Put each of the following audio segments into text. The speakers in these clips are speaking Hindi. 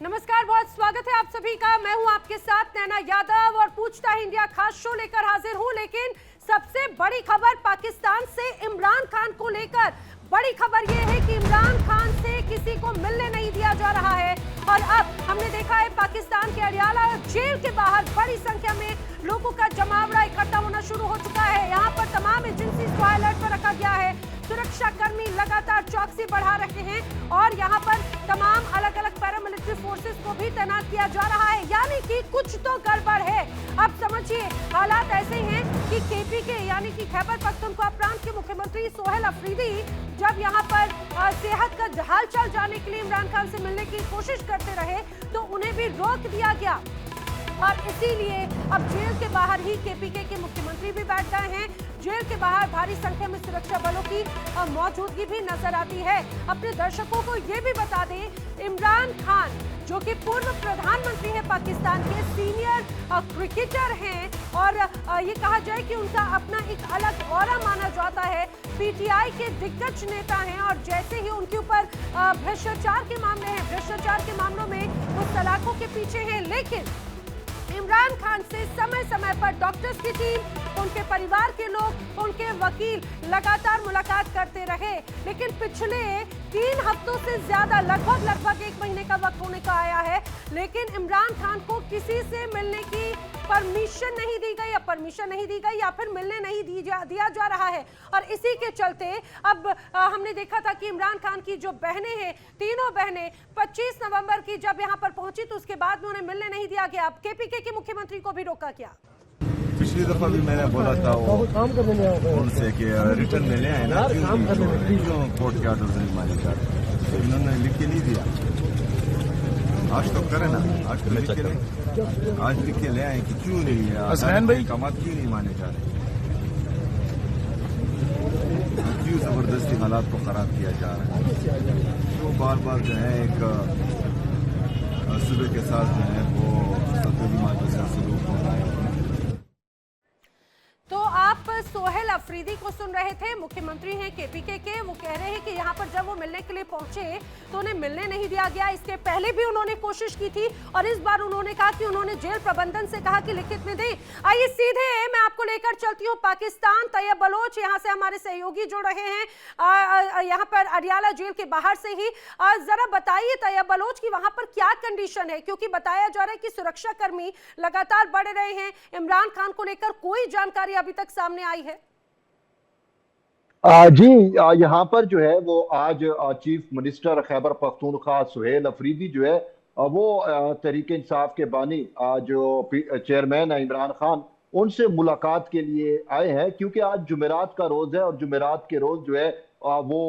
नमस्कार, बहुत स्वागत है आप सभी का। मैं हूं आपके साथ नैना यादव और पूछता है इंडिया खास शो लेकर हाजिर हूं। लेकिन सबसे बड़ी खबर पाकिस्तान से इमरान खान को लेकर। बड़ी खबर यह है कि इमरान खान से किसी को मिलने नहीं दिया जा रहा है और अब हमने देखा है पाकिस्तान के अडियाला जेल के बाहर बड़ी संख्या में लोगों का जमावड़ा इकट्ठा होना शुरू हो चुका है। यहाँ पर तमाम एजेंसी को अलर्ट पर रखा गया है। सुरक्षा कर्मी लगातार चौकसी बढ़ा रहे हैं और यहाँ पर तमाम अलग अलग पैरामिलिट्री फोर्सेस को भी तैनात किया जा रहा है। यानी कि कुछ तो गड़बड़ है। अब समझिए हालात ऐसे ही हैं कि केपीके यानी कि खैबर पख्तूनख्वा प्रांत के मुख्यमंत्री सोहेल अफरीदी जब यहाँ पर सेहत का हालचाल जानने के लिए इमरान खान से मिलने की कोशिश करते रहे तो उन्हें भी रोक दिया गया और इसीलिए अब जेल के बाहर ही केपीके के मुख्यमंत्री भी बैठ गए हैं। जेल के बाहर भारी संख्या में सुरक्षा बलों की मौजूदगी भी नजर आती है। अपने दर्शकों को ये भी बता दें, इमरान खान जो कि पूर्व प्रधानमंत्री है पाकिस्तान के, सीनियर क्रिकेटर हैं और ये कहा जाए कि उनका अपना एक अलग ऑरा माना जाता है। पीटीआई के दिग्गज नेता हैं और जैसे ही उनके ऊपर भ्रष्टाचार के मामले हैं, भ्रष्टाचार के मामलों में वो सलाखों के पीछे हैं। लेकिन इमरान खान से समय समय पर डॉक्टर्स की टीम, उनके परिवार के लोग, उनके वकील लगातार मुलाकात करते रहे। लेकिन पिछले 3 हफ्तों से ज्यादा लगभग 1 महीने का वक्त होने का आया है, लेकिन इमरान खान को किसी से मिलने की परमिशन नहीं दी गई या फिर मिलने नहीं दिया जा रहा है। और इसी के चलते अब हमने देखा था कि इमरान खान की जो बहनें हैं, तीनों बहनें 25 नवंबर की जब यहाँ पर पहुंची तो उसके बाद में उन्हें मिलने नहीं दिया गया। अब केपीके के मुख्यमंत्री को भी रोका गया। पिछली दफा भी मैंने बोला था वो उनसे कि रिटर्न में ले आए ना, क्यों कोर्ट के ऑर्डर नहीं माने जा रहे, तो इन्होंने लिख के नहीं दिया। आज तो करें ना, आज तो लिख के ले आए कि क्यों नहीं है, कमात क्यों नहीं माने जा रहे, क्यों जबरदस्ती हालात को खराब किया जा रहा है। तो बार बार जो है एक सुबह के साथ जो है वो सतुली मार्ग से शुरू हो रहा है। तो आप सोहेल अफरीदी को सुन रहे थे, मुख्यमंत्री हैं केपीके के। वो कह रहे हैं कि यहाँ पर जब वो मिलने के लिए पहुंचे तो उन्हें मिलने नहीं दिया गया। इसके पहले भी उन्होंने कोशिश की थी और इस बार उन्होंने कहा कि उन्होंने जेल प्रबंधन से कहा कि लिखित में दें। आइए सीधे मैं आपको लेकर चलती हूँ पाकिस्तान। तैयब बलोच यहाँ से हमारे सहयोगी जुड़ रहे हैं यहाँ पर अडियाला जेल के बाहर से ही। जरा बताइए तैयब बलोच की वहां पर क्या कंडीशन है, क्योंकि बताया जा रहा है कि सुरक्षा कर्मी लगातार बढ़ रहे हैं। इमरान खान को लेकर कोई जानकारी अभी तक सामने आई है? जी, यहाँ पर जो है वो आज चीफ मिनिस्टर खैबर पख्तूनख्वा सोहेल अफरीदी जो है वो तहरीक इंसाफ के बानी जो चेयरमैन है इमरान खान, उनसे मुलाकात के लिए आए हैं। क्योंकि आज जुमेरात का रोज है और जुमेरात के रोज जो है वो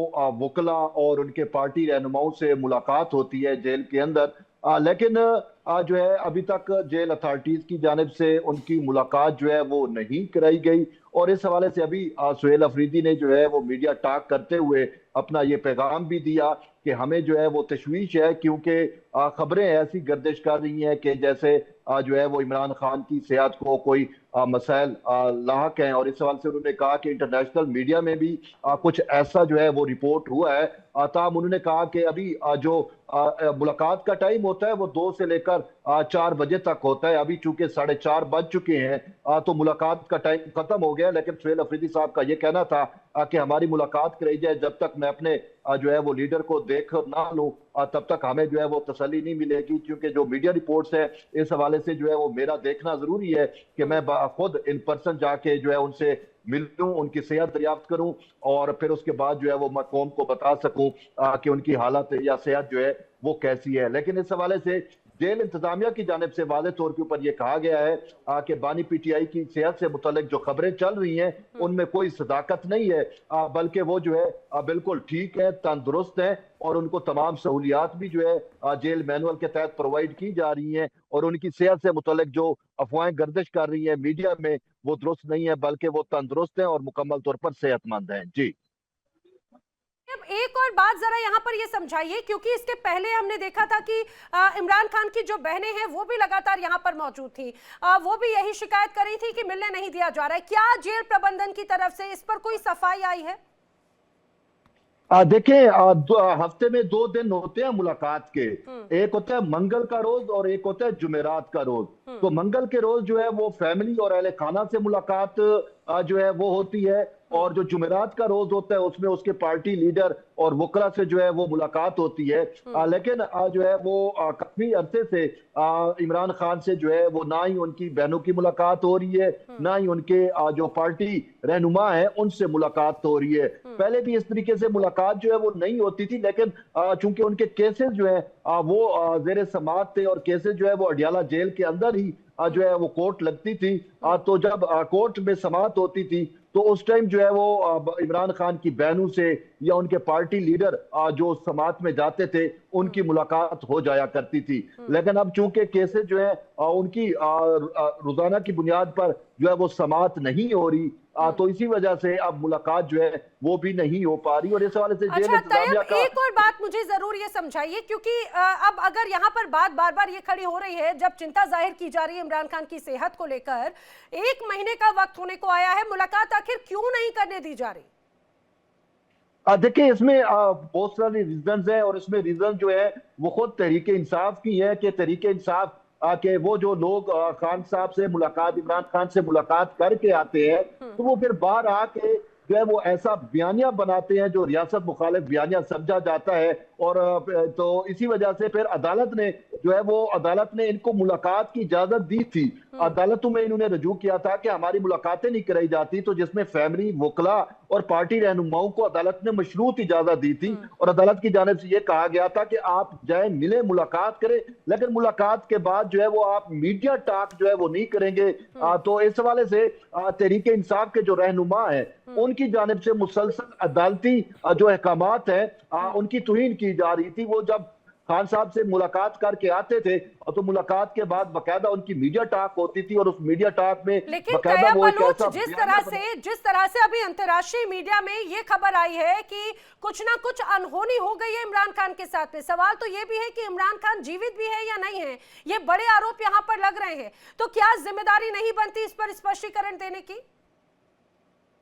वकला और उनके पार्टी रहनुमाओं से मुलाकात होती है जेल के अंदर। लेकिन जो है अभी तक जेल अथॉरिटीज की जानिब से उनकी मुलाकात जो है वो नहीं कराई गई और इस हवाले से अभी सोहेल अफरीदी ने जो है वो मीडिया टॉक करते हुए अपना ये पैगाम भी दिया कि हमें जो है वो तशवीश है, क्योंकि खबरें ऐसी गर्दिश कर रही हैं कि जैसे जो है वो इमरान खान की सेहत को कोई मसाइल लाहक हैं। और इस सवाल से उन्होंने कहा कि इंटरनेशनल मीडिया में भी कुछ ऐसा जो है वो रिपोर्ट हुआ है। ताहम उन्होंने कहा कि अभी जो मुलाकात का टाइम होता है वो 2 से लेकर 4 बजे तक होता है। अभी चूंकि 4:30 बज चुके हैं तो मुलाकात का टाइम खत्म हो गया। लेकिन सोहेल अफरीदी साहब का ये कहना था कि हमारी मुलाकात कराई जाए, जब तक मैं अपने जो है वो लीडर को देख ना लूं तब तक हमें जो है वो तसल्ली नहीं मिलेगी। क्योंकि जो मीडिया रिपोर्ट्स है इस हवाले से जो है वो मेरा देखना जरूरी है कि मैं खुद इन पर्सन जाके जो है उनसे मिलूं, उनकी सेहत दरियाफ्त करूं और फिर उसके बाद जो है वो मैं कौम को बता सकूं कि उनकी हालत या सेहत जो है वो कैसी है। लेकिन इस हवाले से जेल इंतजामिया की जानिब से वाज़ेह तौर के ऊपर यह कहा गया है कि बानी पीटीआई की सेहत से मुतल्लिक जो खबरें चल रही हैं उनमें कोई सदाकत नहीं है, बल्कि वो जो है बिल्कुल ठीक है, तंदुरुस्त है और उनको तमाम सहूलियात भी जो है जेल मैनुअल के तहत प्रोवाइड की जा रही हैं और उनकी सेहत से मुतल्लिक जो अफवाहें गर्दिश कर रही हैं मीडिया में वो दुरुस्त नहीं है, बल्कि वो तंदुरुस्त है और मुकम्मल तौर पर सेहतमंद है। जी, अब एक और बात जरा यहाँ पर ये समझाइए, क्योंकि इसके पहले हमने देखा था कि इमरान खान की जो बहनें हैं वो भी लगातार यहाँ पर मौजूद थी, वो भी यही शिकायत कर रही थी कि मिलने नहीं दिया जा रहा है। क्या जेल प्रबंधन की तरफ से इस पर कोई सफाई आई है? देखें, हफ्ते में 2 दिन होते हैं मुलाकात के। एक होता है मंगल का रोज और एक होता है जुमेरात का रोज। तो मंगल के रोज जो है वो फैमिली और अहले खाना से मुलाकात जो है वो होती है, और जो जुमेरात का रोज होता है उसमें उसके पार्टी लीडर और वकला से जो है वो मुलाकात होती है। लेकिन जो है वो काफी अरसे से इमरान खान से जो है वो ना ही उनकी बहनों की मुलाकात हो रही है, ना ही उनके जो पार्टी रहनुमा है उनसे मुलाकात हो रही है। पहले भी इस तरीके से मुलाकात जो है वो नहीं होती थी, लेकिन चूंकि उनके केसेस जो है वो जेर समाअत थे और केसेस जो है वो अडियाला जेल के अंदर ही जो है वो कोर्ट लगती थी। तो जब कोर्ट में समाअत होती थी तो उस टाइम जो है वो इमरान खान की बहनों से या उनके पार्टी लीडर जो समाअत में जाते थे उनकी मुलाकात हो जाया करती थी। लेकिन अब चूंकि केसेस जो है उनकी रोजाना की बुनियाद पर जो है वो समाअत नहीं हो रही, तो इसी वजह से अब मुलाकात जो है वो भी नहीं हो पा रही। और इस हवाले से जेल इंतजामिया का एक और बात मुझे जरूर ये समझाइए, क्योंकि अब अगर यहाँ पर बात बार बार ये खड़ी हो रही है, जब चिंता जाहिर की जा रही है इमरान खान की सेहत को लेकर, 1 महीने का वक्त होने को आया है, मुलाकात आखिर क्यों नहीं करने दी जा रही? देखिए, इसमें बहुत सारे रीजन है, और इसमें रीजन जो है वो खुद तहरीके इंसाफ की है कि तहरीके इंसाफ के वो जो लोग खान साहब से मुलाकात, इमरान खान से मुलाकात करके आते हैं, तो वो फिर बाहर आके जो है वो ऐसा बयानिया बनाते हैं जो रियासत मुखालिफ बयानिया समझा जाता है। और तो इसी वजह से फिर अदालत ने जो है वो अदालत ने इनको मुलाकात की इजाजत दी थी। अदालतों में इन्होंने रजू किया था कि हमारी मुलाकातें नहीं कराई जाती, तो जिसमें फैमिली, वकला और पार्टी रहनुमाओं को अदालत ने मशरूत इजाजत दी थी। और अदालत की जानिब से यह कहा गया था कि आप जाए, मिले, मुलाकात करें, लेकिन मुलाकात के बाद जो है वो आप मीडिया टॉक जो है वो नहीं करेंगे। तो इस हवाले से तहरीके इंसाफ के जो रहनुमा है उनकी जानिब से मुसलसल अदालती जो अहकामात है उनकी तौहीन की जा रही थी। वो जब खान साहब से मुलाकात करके आते थे तो मुलाकात के बाद बकायदा उनकी मीडिया टॉक होती थी, और उस मीडिया टॉक में लेकिन तैयब बलूच, जिस तरह से अभी अंतर्राष्ट्रीय मीडिया में ये खबर आई है कि कुछ ना कुछ अनहोनी हो गई है इमरान खान के साथ में, सवाल तो ये भी है कि इमरान खान जीवित भी है या नहीं है। ये बड़े आरोप यहाँ पर लग रहे हैं, तो क्या जिम्मेदारी नहीं बनती इस पर स्पष्टीकरण देने की?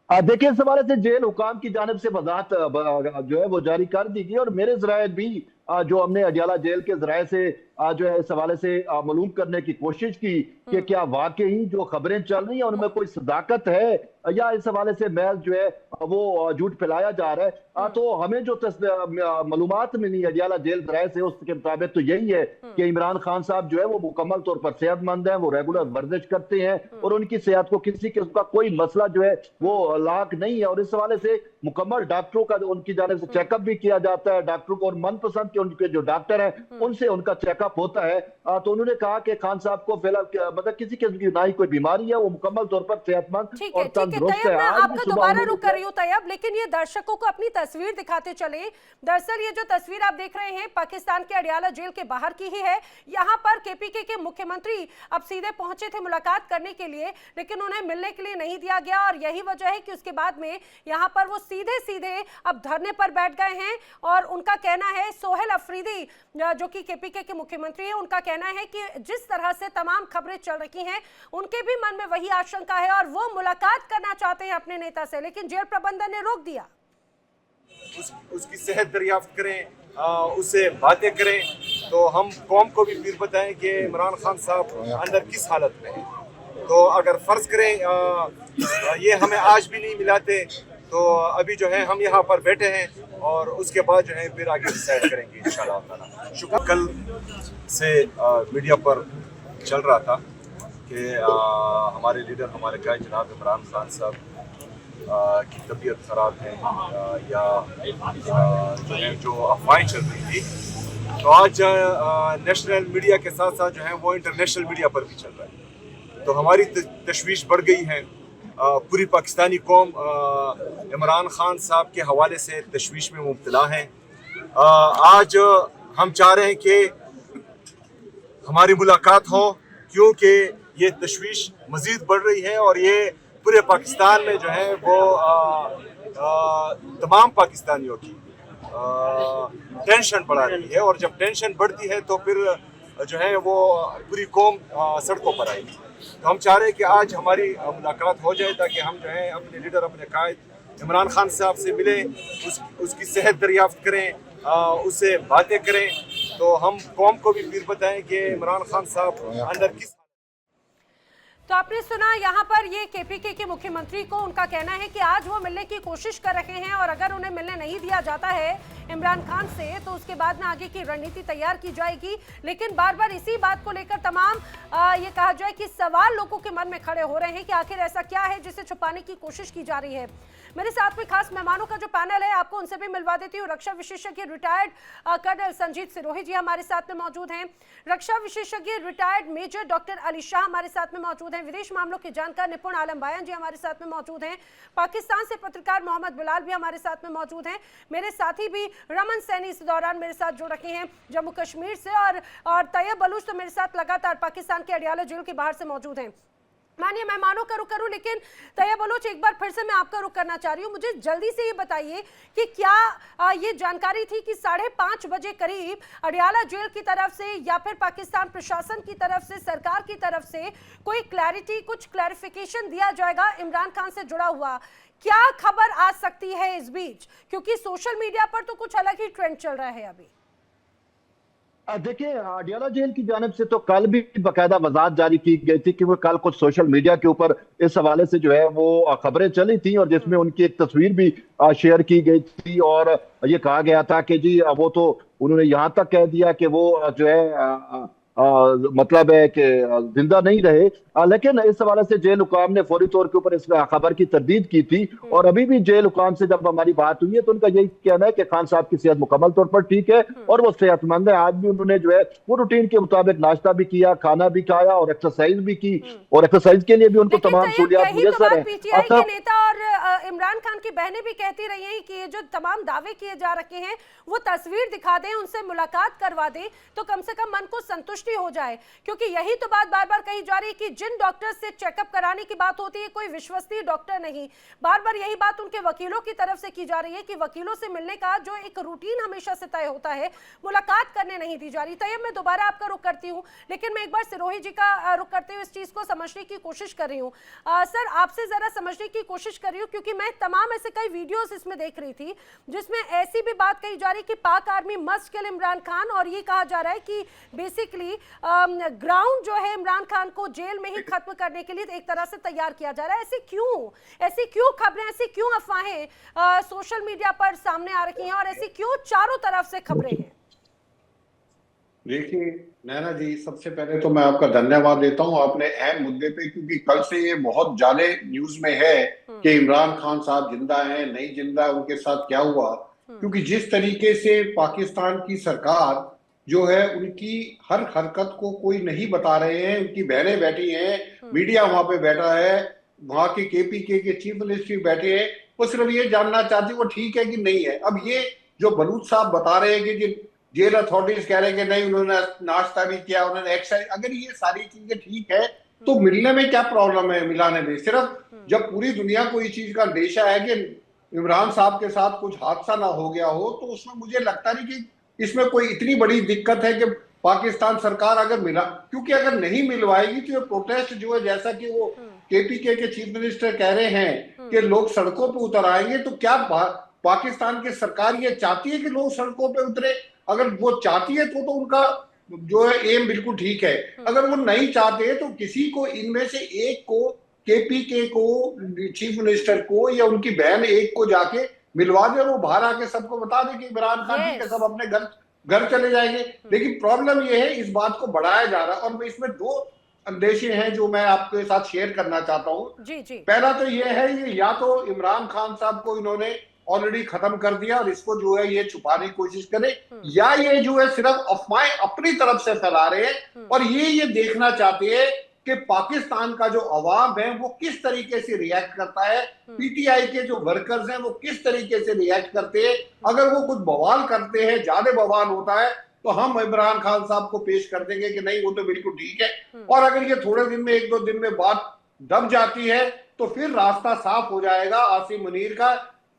देखिए, इस हवाले से जेल हुकाम की जानिब से वजाहत जो है वो जारी कर दी गई, और मेरे जराये भी जो हमने अडियाला जेल के जराये से जो है इस हवाले से मालूम करने की कोशिश की कि क्या वाकई जो खबरें चल रही हैं उनमें कोई सदाकत है या इस हवाले से महज जो है वो झूठ फैलाया जा रहा है। तो हमें जो मालूमात मिली अडियाला जेल जराये से उसके मुताबिक तो यही है कि इमरान खान साहब जो है वो मुकम्मल तौर पर सेहतमंद है, वो रेगुलर वर्जिश करते हैं और उनकी सेहत को किसी किस्म का कोई मसला जो है वो लाक नहीं है। और इस हवाले से मुकम्मल डॉक्टरों का उनकी जानिब से चेकअप भी किया जाता है डॉक्टरों को, और मनपसंद के उनके जो डॉक्टर हैं उनसे उनका चेकअप होता है। तो उन्होंने कहा कि खान साहब को फिलहाल मतलब किसी किस्म की ना ही कोई बीमारी है, वो मुकम्मल तौर पर सेहतमंद और तंदुरुस्त है। मैं आपका दोबारा रुक कर रही हूं तैयब, लेकिन ये दर्शकों को अपनी तस्वीर दिखाते चले। दरअसल ये जो तस्वीर आप देख रहे हैं पाकिस्तान के अडियाला जेल के बाहर की ही है। यहाँ पर केपीके के मुख्यमंत्री अब सीधे पहुंचे थे मुलाकात करने के लिए, लेकिन उन्हें मिलने के लिए नहीं दिया गया, और यही वजह है कि उसके बाद में यहाँ पर वो सीधे सीधे अब धरने पर बैठ गए हैं। और उनका कहना है, सोहेल अफरीदी जो कि केपीके के मुख्यमंत्री है, उनका कहना है कि जिस तरह से तमाम खबरें चल रही हैं उनके भी मन में वही आशंका है और वो मुलाकात करना चाहते हैं अपने नेता से, लेकिन जेल प्रबंधन ने रोक दिया। उसकी सेहत दरियाफ्त करें, उससे बातें करें, तो हम कौम को भी फिर बताएं कि इमरान खान साहब अंदर किस हालत में है। तो अगर फर्ज करें ये हमें आज भी नहीं मिलाते, तो अभी जो है हम यहाँ पर बैठे हैं और उसके बाद जो है फिर आगे डिसाइड करेंगे इंशाल्लाह ताला। शुक्र। कल से मीडिया पर चल रहा था कि हमारे लीडर, हमारे कायद जनाब इमरान खान साहब की तबीयत ख़राब है या जो है जो अफवाहें चल रही थी, तो आज नेशनल मीडिया के साथ साथ जो है वो इंटरनेशनल मीडिया पर भी चल रहा है। तो हमारी तशवीश बढ़ गई है। पूरी पाकिस्तानी कौम इमरान खान साहब के हवाले से तशवीश में मुब्तला है। आज हम चाह रहे हैं कि हमारी मुलाकात हो, क्योंकि ये तशवीश मज़ीद बढ़ रही है और ये पूरे पाकिस्तान में जो है वो तमाम पाकिस्तानियों की टेंशन बढ़ा रही है, और जब टेंशन बढ़ती है तो फिर जो है वो पूरी कौम सड़कों पर आएगी। तो हम चाह रहे हैं कि आज हमारी मुलाकात हो जाए ताकि हम जो है अपने लीडर, अपने कायद इमरान खान साहब से मिलें, उसकी सेहत दरियाफ्त करें, उससे बातें करें, तो हम कौम को भी फिर बताएं कि इमरान खान साहब अंदर किस। तो आपने सुना यहाँ पर ये केपीके के मुख्यमंत्री को, उनका कहना है कि आज वो मिलने की कोशिश कर रहे हैं और अगर उन्हें मिलने नहीं दिया जाता है इमरान खान से तो उसके बाद में आगे की रणनीति तैयार की जाएगी। लेकिन बार बार इसी बात को लेकर तमाम ये कहा जाए कि सवाल लोगों के मन में खड़े हो रहे हैं कि आखिर ऐसा क्या है जिसे छुपाने की कोशिश की जा रही है। मेरे साथ में खास मेहमानों का जो पैनल है आपको उनसे भी मिलवा देती हूँ। रक्षा विशेषज्ञ रिटायर्ड कर्नल संजीत सिरोही जी हमारे साथ में मौजूद हैं। रक्षा विशेषज्ञ retired major doctor Ali Shah हमारे साथ में मौजूद हैं। विदेश मामलों के जानकार निपुण आलम बायन जी हमारे साथ में मौजूद हैं। पाकिस्तान से पत्रकार मोहम्मद बिलाल भी हमारे साथ में मौजूद हैं। मेरे साथी भी रमन सैनी इस दौरान मेरे साथ जुड़ रखे हैं जम्मू कश्मीर से, और तैयब बलूच तो मेरे साथ लगातार पाकिस्तान के अडियाला जेल के बाहर से मौजूद हैं। मानिए मेहमानों का रुख करूं, लेकिन तैयब बलूच एक बार फिर से मैं आपका रुख करना चाह रही हूं। मुझे जल्दी से ये बताइए कि क्या ये जानकारी थी कि 5:30 बजे करीब अडियाला जेल की तरफ से या फिर पाकिस्तान प्रशासन की तरफ से, सरकार की तरफ से कोई क्लैरिटी, कुछ क्लैरिफिकेशन दिया जाएगा इमरान खान से जुड़ा हुआ? क्या खबर आ सकती है इस बीच, क्योंकि सोशल मीडिया पर तो कुछ अलग ही ट्रेंड चल रहा है अभी? देखिए, अडियाला जेल की जानिब से तो कल भी बाकायदा वजाहत जारी की गई थी कि वो कल कुछ सोशल मीडिया के ऊपर इस हवाले से जो है वो खबरें चली थी और जिसमें उनकी एक तस्वीर भी शेयर की गई थी और ये कहा गया था कि जी वो तो उन्होंने यहाँ तक कह दिया कि वो जो है मतलब है कि जिंदा नहीं रहे। लेकिन इस हवाले से जेल हुकाम ने फौरी तौर के ऊपर इस खबर की तरदीद की थी और अभी भी जेल हुकाम से जब हमारी बात हुई है तो उनका यही कहना है कि खान साहब की सेहत मुकम्मल तौर पर ठीक है और वो सेहतमंद है। आज भी उन्होंने जो है वो रूटीन के मुताबिक नाश्ता भी किया, खाना भी खाया और एक्सरसाइज भी की और एक्सरसाइज के लिए भी उनको तमाम सहूलियात मुयस्सर है। पीटीआई के नेता और इमरान खान की बहनें भी कहती रही हैं कि ये जो तमाम दावे किए जा रखे हैं वो तस्वीर दिखा दें, उनसे मुलाकात करवा दें तो कम से कम मन को संतुष्टि हो जाए, क्योंकि यही तो बात बार बार कही जा रही है कि जिन डॉक्टर से चेकअप कराने की बात होती है कोई विश्वसनीय डॉक्टर नहीं। बार बार यही बात उनके वकीलों की तरफ से की जा रही है कि वकीलों से मिलने का जो एक रूटीन हमेशा से तय होता है मुलाकात करने नहीं दी जा रही। तैयब मैं दोबारा आपका रुख करती हूँ, लेकिन मैं एक बार सिरोही जी का रुख करते हुए इस चीज को समझने की कोशिश कर रही हूँ। सर, आपसे जरा समझने की कोशिश कर रही हूँ क्योंकि मैं तमाम ऐसे कई वीडियोस इसमें देख रही थी जिसमें ऐसी भी बात कही जा रही कि पाक आर्मी मस्ट किल इमरान खान, और ये कहा जा रहा है कि बेसिकली ग्राउंड जो है इमरान खान को जेल में ही खत्म करने के लिए एक तरह से तैयार किया जा रहा है। ऐसी क्यों खबरें, ऐसी क्यों अफवाहें सोशल मीडिया पर सामने आ रही हैं और ऐसी क्यों चारों तरफ से खबरें हैं? देखिए नैना जी, सबसे पहले तो मैं आपका धन्यवाद देता हूं आपने अहम मुद्दे पे, क्योंकि कल से ये बहुत ज्यादा न्यूज में है कि इमरान खान साहब जिंदा हैं नहीं जिंदा, उनके साथ क्या हुआ। क्योंकि जिस तरीके से पाकिस्तान की सरकार जो है उनकी हर हरकत को कोई नहीं बता रहे हैं, उनकी बहनें बैठी हैं, मीडिया वहां पे बैठा है, वहां के केपीके के चीफ मिनिस्टर बैठे हैं, वो सिर्फ ये जानना चाहते हैं वो ठीक है कि नहीं है। अब ये जो बलूच साहब बता रहे हैं कि जेल अथॉरिटीज कह रहे हैं कि नहीं उन्होंने नाश्ता भी किया, उन्होंने एक्सरसाइज, अगर ये सारी चीजें ठीक है तो मिलने में क्या प्रॉब्लम है? मिलाने में सिर्फ जब पूरी दुनिया को इस चीज का अंदेशा है कि इमरान साहब के साथ कुछ हादसा ना हो गया हो, तो उसमें मुझे लगता नहीं कि इसमें कोई इतनी बड़ी दिक्कत है कि पाकिस्तान सरकार अगर मिला, क्योंकि अगर नहीं मिलवाएगी तो ये प्रोटेस्ट जो है, जैसा कि वो केपीके के चीफ मिनिस्टर कह रहे हैं कि लोग सड़कों पे उतर आएंगे, तो क्या पाकिस्तान की सरकार ये चाहती है कि लोग सड़कों पे उतरे? अगर वो चाहती है तो उनका जो है एम बिल्कुल ठीक है। अगर वो नहीं चाहते तो किसी को इनमें से एक को, केपीके को, चीफ मिनिस्टर को या उनकी बहन एक को जाके मिलवा दे और वो बाहर आके सबको बता दे कि इमरान खान ठीक है, सब अपने घर चले जाएंगे। लेकिन प्रॉब्लम ये है इस बात को बढ़ाया जा रहा है और इसमें दो अंदेशे हैं जो मैं आपके साथ शेयर करना चाहता हूँ। पहला तो ये है, ये या तो इमरान खान साहब को इन्होंने ऑलरेडी खत्म कर दिया और इसको जो है ये छुपाने की कोशिश करे, या ये जो है सिर्फ अफवाहें अपनी तरफ से फैला रहे हैं और ये देखना चाहते हैं कि पाकिस्तान का जो अवाम है वो किस तरीके से रिएक्ट करता है, पीटीआई के जो वर्कर्स हैं वो किस तरीके से रिएक्ट करते हैं। अगर वो कुछ बवाल करते हैं, ज्यादा बवाल होता है, तो हम इमरान खान साहब को पेश कर देंगे कि नहीं वो तो बिल्कुल ठीक है, और अगर ये थोड़े दिन में, एक दो दिन में बात दब जाती है तो फिर रास्ता साफ हो जाएगा आसिम मुनीर का,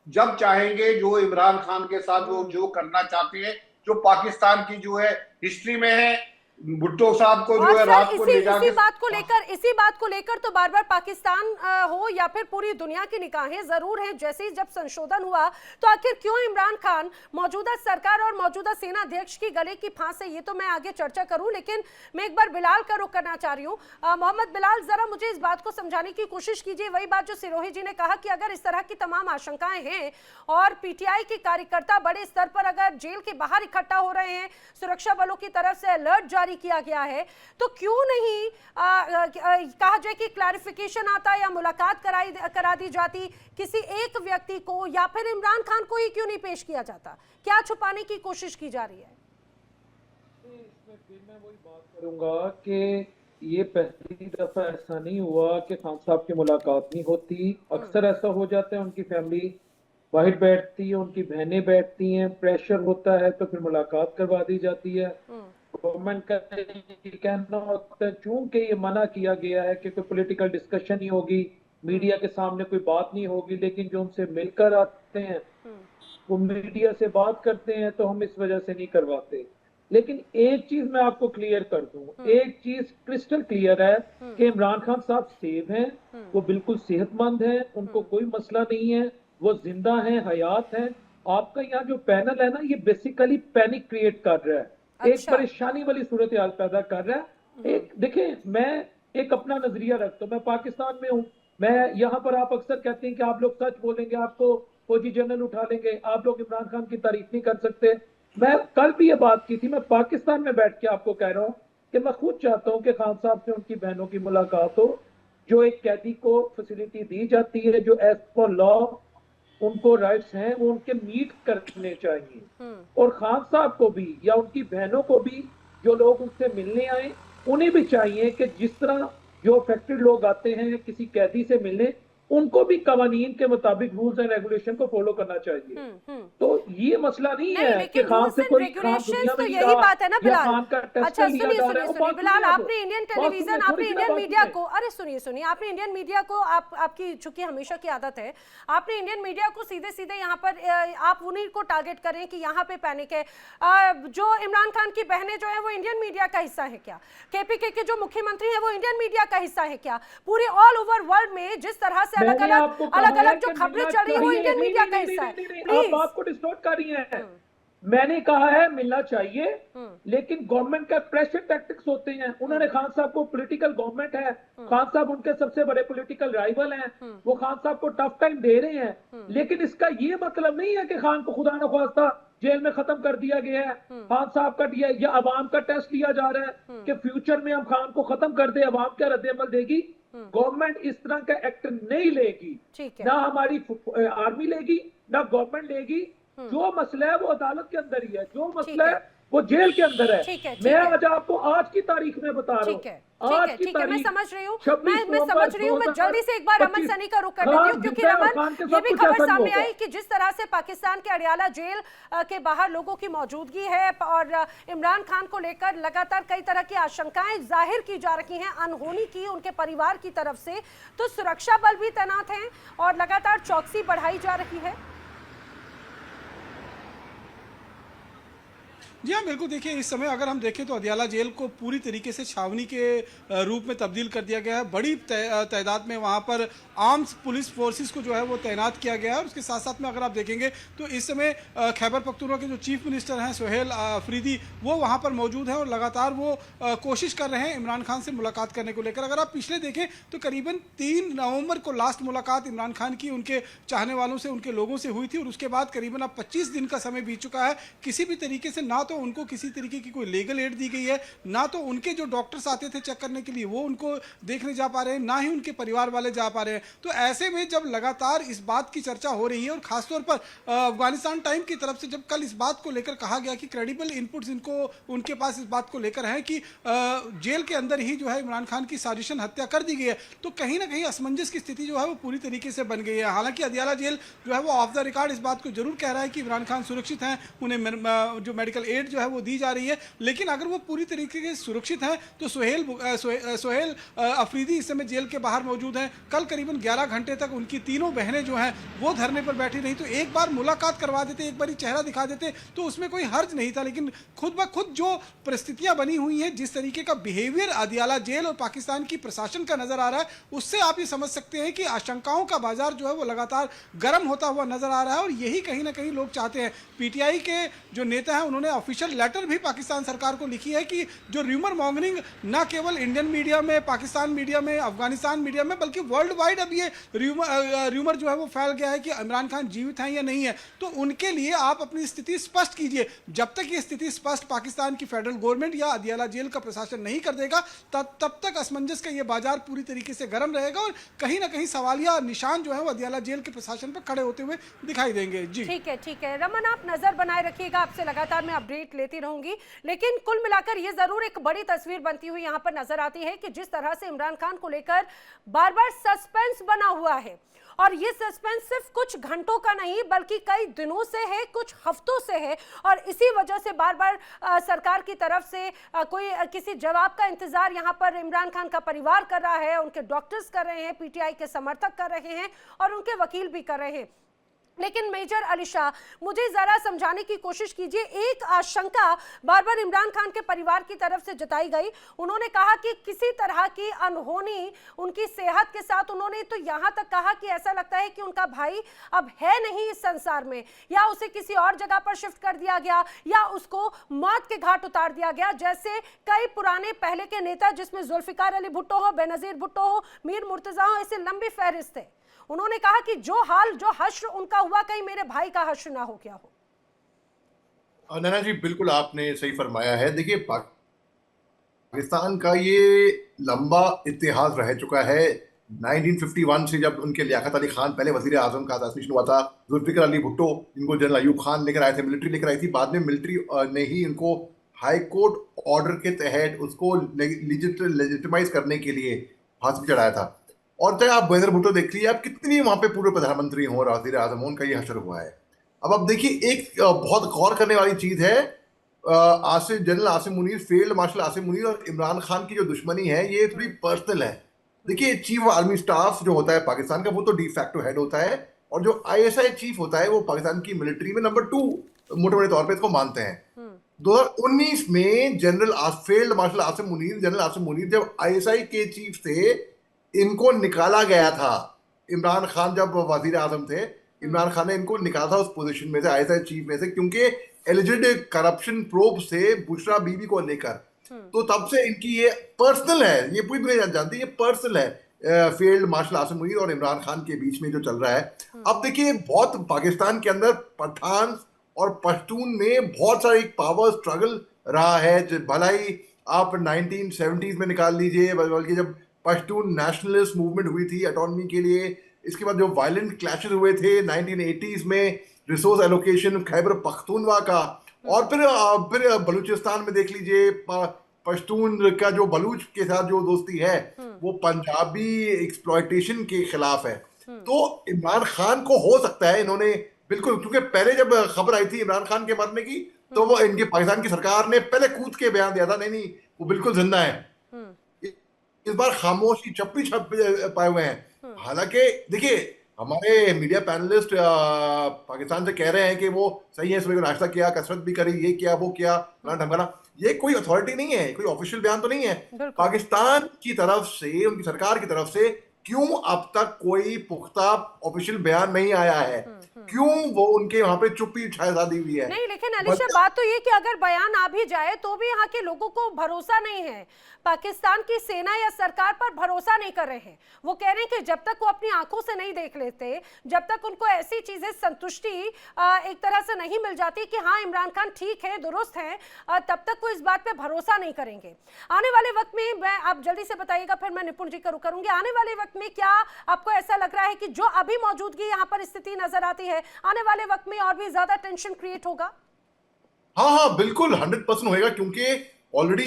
जब चाहेंगे जो इमरान खान के साथ वो जो करना चाहते हैं, जो पाकिस्तान की जो है हिस्ट्री में है भुट्टो साहब को जो और है सर रात को ले इसी जाके इसी बात को लेकर तो बार बार पाकिस्तान हो या फिर पूरी दुनिया की निगाहें जरूर हैं। जैसे ही जब संशोधन हुआ तो आखिर क्यों इमरान खान मौजूदा सरकार और मौजूदा सेना अध्यक्ष की गले की फांस है, ये तो मैं आगे चर्चा करूं, लेकिन मैं एक बार बिलाल का रुख करना चाह रही हूँ। मोहम्मद बिलाल, जरा मुझे इस बात को समझाने की कोशिश कीजिए, वही बात जो सिरोही जी ने कहा कि अगर इस तरह की तमाम आशंकाएं हैं और पीटीआई के कार्यकर्ता बड़े स्तर पर अगर जेल के बाहर इकट्ठा हो रहे हैं, सुरक्षा बलों की तरफ से अलर्ट जारी किया गया है, तो क्यों नहीं कहा जाए कि क्लैरिफिकेशन आता या मुलाकात करा दी जाती किसी एक व्यक्ति को, या फिर इमरान खान को ही क्यों नहीं पेश किया जाता? क्या छुपाने की कोशिश की जा रही है? इसमें फिर मैं वही बात करूंगा कि ये पहली दफा ऐसा नहीं हुआ कि खान साहब की मुलाकात नहीं होती। अक्सर ऐसा हो जाता है, उनकी फैमिली बाहर बैठती है, उनकी बहनें बैठती हैं, प्रेशर होता है तो फिर मुलाकात करवा दी जाती है। गवर्नमेंट का कहना होता है चूंकि ये मना किया गया है कि कोई पॉलिटिकल डिस्कशन नहीं होगी, मीडिया के सामने कोई बात नहीं होगी, लेकिन जो उनसे मिलकर आते हैं वो मीडिया से बात करते हैं, तो हम इस वजह से नहीं करवाते। लेकिन एक चीज मैं आपको क्लियर कर दूं, एक चीज क्रिस्टल क्लियर है कि इमरान खान साहब सेफ हैं, वो बिल्कुल सेहतमंद हैं, उनको कोई मसला नहीं है, वो जिंदा हैं, हयात हैं। आपका यहाँ जो पैनल है ना, ये बेसिकली पैनिक क्रिएट कर रहा है, एक परेशानी वाली सूरत हाल पैदा कर रहा है। एक देखिए, मैं एक अपना नजरिया रखता हूँ, मैं पाकिस्तान में हूँ, मैं यहाँ पर आप अक्सर कहते हैं कि आप लोग सच बोलेंगे आपको फौजी जनरल उठा लेंगे, आप लोग इमरान खान की तारीफ नहीं कर सकते। मैं कल भी ये बात की थी, मैं पाकिस्तान में बैठ के आपको कह रहा हूँ कि मैं खुद चाहता हूँ कि खान साहब से उनकी बहनों की मुलाकात हो। जो एक कैदी को फैसिलिटी दी जाती है, जो एज पर लॉ उनको राइट्स हैं, वो उनके मीट करने चाहिए। और खान साहब को भी या उनकी बहनों को भी, जो लोग उनसे मिलने आए, उन्हें भी चाहिए कि जिस तरह जो अफेक्टेड लोग आते हैं किसी कैदी से मिलने, उनको भी कवानीन के मुताबिक रूल्स एंड रेगुलेशन को फॉलो करना चाहिए। तो ये मसला नहीं है कि खान से कोई खान दुनिया में यही बात है ना बिलाल। अच्छा सुनिए बिलाल, आपने इंडियन टेलीविजन, आपने इंडियन मीडिया को, अरे सुनिए, आपने इंडियन मीडिया को, आपकी चूंकि हमेशा की आदत है, आपने इंडियन मीडिया को सीधे सीधे यहाँ पर आप उन्हीं को टारगेट करें कि यहाँ पे पैनिक है। जो इमरान खान की बहनें जो है वो इंडियन मीडिया का हिस्सा है क्या? केपीके के जो मुख्यमंत्री है वो इंडियन मीडिया का हिस्सा है क्या? पूरे ऑल ओवर वर्ल्ड में जिस तरह से अलग अलग जो खबरें चल रही है वो इंडियन मीडिया का हिस्सा है। आप बात को डिस्टॉर्ट कर रही हैं। मैंने कहा है मिलना चाहिए, लेकिन गवर्नमेंट का प्रेशर टैक्टिक्स होते हैं। उन्होंने खान साहब को, पॉलिटिकल गवर्नमेंट है, खान साहब उनके सबसे बड़े पॉलिटिकल राइवल हैं, वो खान साहब को टफ टाइम दे रहे हैं, लेकिन इसका ये मतलब नहीं है कि खान को खुदा न ख्वास्ता जेल में खत्म कर दिया गया है। खान साहब का या अवाम का टेस्ट लिया जा रहा है कि फ्यूचर में हम खान को खत्म कर दे, अवाम क्या रद्द-ए-अमल देगी। गवर्नमेंट इस तरह का एक्ट नहीं लेगी, ना हमारी आर्मी लेगी, ना गवर्नमेंट लेगी। जो मसला है वो अदालत के अंदर ही है, जो मसला है वो जेल के अंदर है। मैं आज आपको आज की तारीख में बता रहा हूँ, ठीक है, मैं समझ रही हूँ, मैं समझ रही हूँ। मैं जल्दी से एक बार रमन सनी का रुख कर देती हूँ, क्योंकि रमन, ये भी खबर सामने आई कि जिस तरह से पाकिस्तान के अडियाला जेल के बाहर लोगों की मौजूदगी है और इमरान खान को लेकर लगातार कई तरह की आशंकाएं जाहिर की जा रही हैं, अनहोनी की उनके परिवार की तरफ से, तो सुरक्षा बल भी तैनात हैं और लगातार चौकसी बढ़ाई जा रही है। जी हाँ, बिल्कुल। देखिए, इस समय अगर हम देखें तो अदियाला जेल को पूरी तरीके से छावनी के रूप में तब्दील कर दिया गया है। बड़ी तादाद में वहाँ पर आर्म्स पुलिस फोर्सेस को जो है वो तैनात किया गया है। और उसके साथ साथ में अगर आप देखेंगे तो इस समय खैबर पख्तूनख्वा के जो चीफ मिनिस्टर हैं सोहेल अफरीदी, वो वहाँ पर मौजूद हैं और लगातार वो कोशिश कर रहे हैं इमरान खान से मुलाकात करने को लेकर। अगर आप पिछले देखें तो करीबन 3 नवंबर को लास्ट मुलाकात इमरान खान की उनके चाहने वालों से, उनके लोगों से हुई थी, और उसके बाद करीबन अब 25 दिन का समय बीत चुका है। किसी भी तरीके से ना तो उनको किसी तरीके की कोई लीगल एड दी गई है, ना तो उनके जो डॉक्टर्स आते थे चेक करने के लिए वो उनको देखने जा पा रहे हैं, ना ही उनके परिवार वाले जा पा रहे हैं। तो ऐसे में जब लगातार इस बात की चर्चा हो रही है, और खासतौर पर अफगानिस्तान टाइम की तरफ से जब कल इस बात को लेकर कहा गया कि क्रेडिबल इनपुट्स इनको उनके पास इस बात को लेकर है कि जेल के अंदर ही जो है इमरान खान की साजिशन हत्या कर दी गई है, तो कहीं ना कहीं असमंजस की स्थिति जो है वो पूरी तरीके से बन गई है। हालांकि अदियाला जेल जो है वो ऑफ द रिकॉर्ड इस बात को जरूर कह रहा है कि इमरान खान सुरक्षित हैं, उन्हें जो मेडिकल एड जो है वो दी जा रही है, लेकिन अगर वो पूरी तरीके से सुरक्षित हैं तो सोहेल अफरीदी इस समय जेल के बाहर मौजूद हैं। कल करीबन 11 घंटे तक उनकी तीनों बहनें जो हैं वो धरने पर बैठी रही, तो एक बार मुलाकात करवा देते, एक बार चेहरा दिखा देते तो उसमें कोई हर्ज नहीं था। लेकिन खुद ब खुद जो परिस्थितियां बनी हुई हैं, जिस तरीके का बिहेवियर अदियाला जेल और पाकिस्तान की प्रशासन का नजर आ रहा है, उससे आप ये समझ सकते हैं कि आशंकाओं का बाजार जो है वो लगातार गर्म होता हुआ नजर आ रहा है। और यही कहीं ना कहीं लोग चाहते हैं। पीटीआई के जो नेता हैं उन्होंने ऑफिशियल लेटर भी पाकिस्तान सरकार को लिखी है कि जो र्यूमर मॉन्गरिंग ना केवल इंडियन मीडिया में, पाकिस्तान मीडिया में, अफगानिस्तान मीडिया में, बल्कि वर्ल्ड वाइड अब ये र्यूमर जो है वो फैल गया है कि इमरान खान जीवित हैं या नहीं है, तो उनके लिए आप अपनी स्थिति स्पष्ट कीजिए। जब तक ये स्थिति स्पष्ट पाकिस्तान की फेडरल गवर्नमेंट या अदियाला जेल का प्रशासन नहीं कर देगा, तब तक असमंजस का ये बाजार पूरी तरीके से गर्म रहेगा और कहीं ना कहीं सवालिया निशान जो है वो अदियाला जेल के प्रशासन पर खड़े होते हुए दिखाई देंगे। जी ठीक है रमन, आप नजर बनाए रखिएगा, आपसे लगातार मैं अपडेट लेती रहूंगी। लेकिन कुल मिलाकर ये जरूर एक बड़ी तस्वीर बनती हुई यहाँ पर नजर आती है कि जिस तरह से इमरान खान को लेकर बार बार सस्पेंस बना हुआ है, और ये सस्पेंस सिर्फ कुछ घंटों का नहीं बल्कि कई दिनों से है, कुछ हफ्तों से है, और इसी वजह से बार बार सरकार की तरफ से कोई किसी जवाब का इंतजार यहाँ पर इमरान खान का परिवार कर रहा है, उनके डॉक्टर्स कर रहे हैं, पीटीआई के समर्थक कर रहे हैं और उनके वकील भी कर रहे हैं। लेकिन मेजर अली शाह, मुझे जरा समझाने की कोशिश कीजिए। एक आशंका बार बार इमरान खान के परिवार की तरफ से जताई गई, उन्होंने कहा कि किसी तरह की अनहोनी उनकी सेहत के साथ, उन्होंने तो यहां तक कहा कि ऐसा लगता है कि उनका भाई अब है नहीं इस संसार में, या उसे किसी और जगह पर शिफ्ट कर दिया गया, या उसको मौत के घाट उतार दिया गया। जैसे कई पुराने पहले के नेता, जिसमें जुल्फिकार अली भुट्टो हो, बेनजीर भुट्टो हो, मीर मुर्तजा हो, ऐसे लंबी फहरिस्त है। उन्होंने कहा कि जो हश्र उनका हुआ, कहीं मेरे भाई का हश्र ना हो गया हो। नैना जी, बिल्कुल आपने सही फरमाया है। देखिए, पाकिस्तान का ये लंबा इतिहास रह चुका है। 1951 से जब उनके लियाकत अली खान पहले वजीर आजम का असैसिनेशन हुआ था, जुल्फिकार अली भुट्टो जिनको जनरल अयूब खान लेकर आए थे, मिलिट्री लेकर आई थी, बाद में मिलिट्री ने ही इनको हाई कोर्ट ऑर्डर के तहत उसको लेजिटिमाइज करने के लिए फांसी पर चढ़ाया था। और चाहे आप बेनजीर भुट्टो देख लीजिए, आप कितनी वहां पे पूर्व प्रधानमंत्री हो, वजीर आजम हो, उनका ये हश्र हुआ है। अब देखिए, एक बहुत गौर करने वाली चीज है, general Asim Munir, field marshal Asim Munir और इमरान खान की जो दुश्मनी है ये थोड़ी पर्सनल है। देखिए, चीफ आर्मी स्टाफ जो होता है पाकिस्तान का, वो तो डी फैक्टो हेड होता है, और जो आईएसआई चीफ होता है वो पाकिस्तान की मिलिट्री में नंबर 2 मोटे तौर पर इसको मानते हैं। 2019 में फील्ड मार्शल आसिम मुनीर जब आईएसआई के चीफ थे, इनको निकाला गया था। इमरान खान जब वजीर आजम थे, इमरान खान ने इनको निकाला था उस पोजीशन में से, आईएसआई चीफ में से, क्योंकि एलिजिड करप्शन प्रोब से बुशरा बीबी को लेकर। तो तब से इनकी ये पर्सनल है, ये पूरी दुनिया जानती है, ये पर्सनल है फील्ड मार्शल आसिम मुनीर और इमरान खान के बीच में जो चल रहा है। अब देखिए, बहुत पाकिस्तान के अंदर पठान और पश्तून में बहुत सारा एक पावर स्ट्रगल रहा है। भला ही आप 1970s में निकाल लीजिए, बल्कि जब पश्तून नेशनलिस्ट मूवमेंट हुई थी ऑटोनॉमी के लिए, इसके बाद जो वायलेंट क्लैशेस हुए थे 1980s में, रिसोर्स एलोकेशन खैबर पख्तूनवा का, और फिर बलूचिस्तान में देख लीजिए, पश्तून का जो बलूच के साथ जो दोस्ती है वो पंजाबी एक्सप्लॉयटेशन के खिलाफ है। तो इमरान खान को हो सकता है इन्होंने बिल्कुल, क्योंकि पहले जब खबर आई थी इमरान खान के मरने की, तो वो इनके पाकिस्तान की सरकार ने पहले कूद के बयान दिया था, नहीं वो बिल्कुल जिंदा है। इस बार खामोशी चप्पी छप पाए हुए हैं। हालांकि देखिए, हमारे मीडिया पैनलिस्ट पाकिस्तान से कह रहे हैं कि वो सही है, सुबह को नाश्ता किया, कसरत भी करी, ये किया, वो किया, ढंगना। ये कोई अथॉरिटी नहीं है, कोई ऑफिशियल बयान तो नहीं है पाकिस्तान की तरफ से, उनकी सरकार की तरफ से। क्यों अब तक कोई पुख्ता ऑफिशियल बयान नहीं आया है? क्यों वो उनके वहां पे चुप्पी दी हुई है? नहीं, लेकिन अलीशा, बात तो ये कि अगर बयान आ भी जाए तो भी यहाँ के लोगों को भरोसा नहीं है, पाकिस्तान की सेना या सरकार पर भरोसा नहीं कर रहे हैं। वो कह रहे हैं कि जब तक वो अपनी आंखों से नहीं देख लेते, जब तक उनको ऐसी चीजें संतुष्टि एक तरह से नहीं मिल जाती कि हाँ इमरान खान ठीक है, दुरुस्त है, तब तक वो इस बात पे भरोसा नहीं करेंगे। आने वाले वक्त में, मैं आप जल्दी से बताइएगा, फिर मैं निपुण जी को करूंगी, आने वाले वक्त में क्या आपको ऐसा लग रहा है कि जो अभी मौजूदगी यहाँ पर स्थिति नजर आती है, आने वाले वक्त में और भी ज्यादा टेंशन क्रिएट होगा? हाँ, बिल्कुल 100% होएगा, क्योंकि ऑलरेडी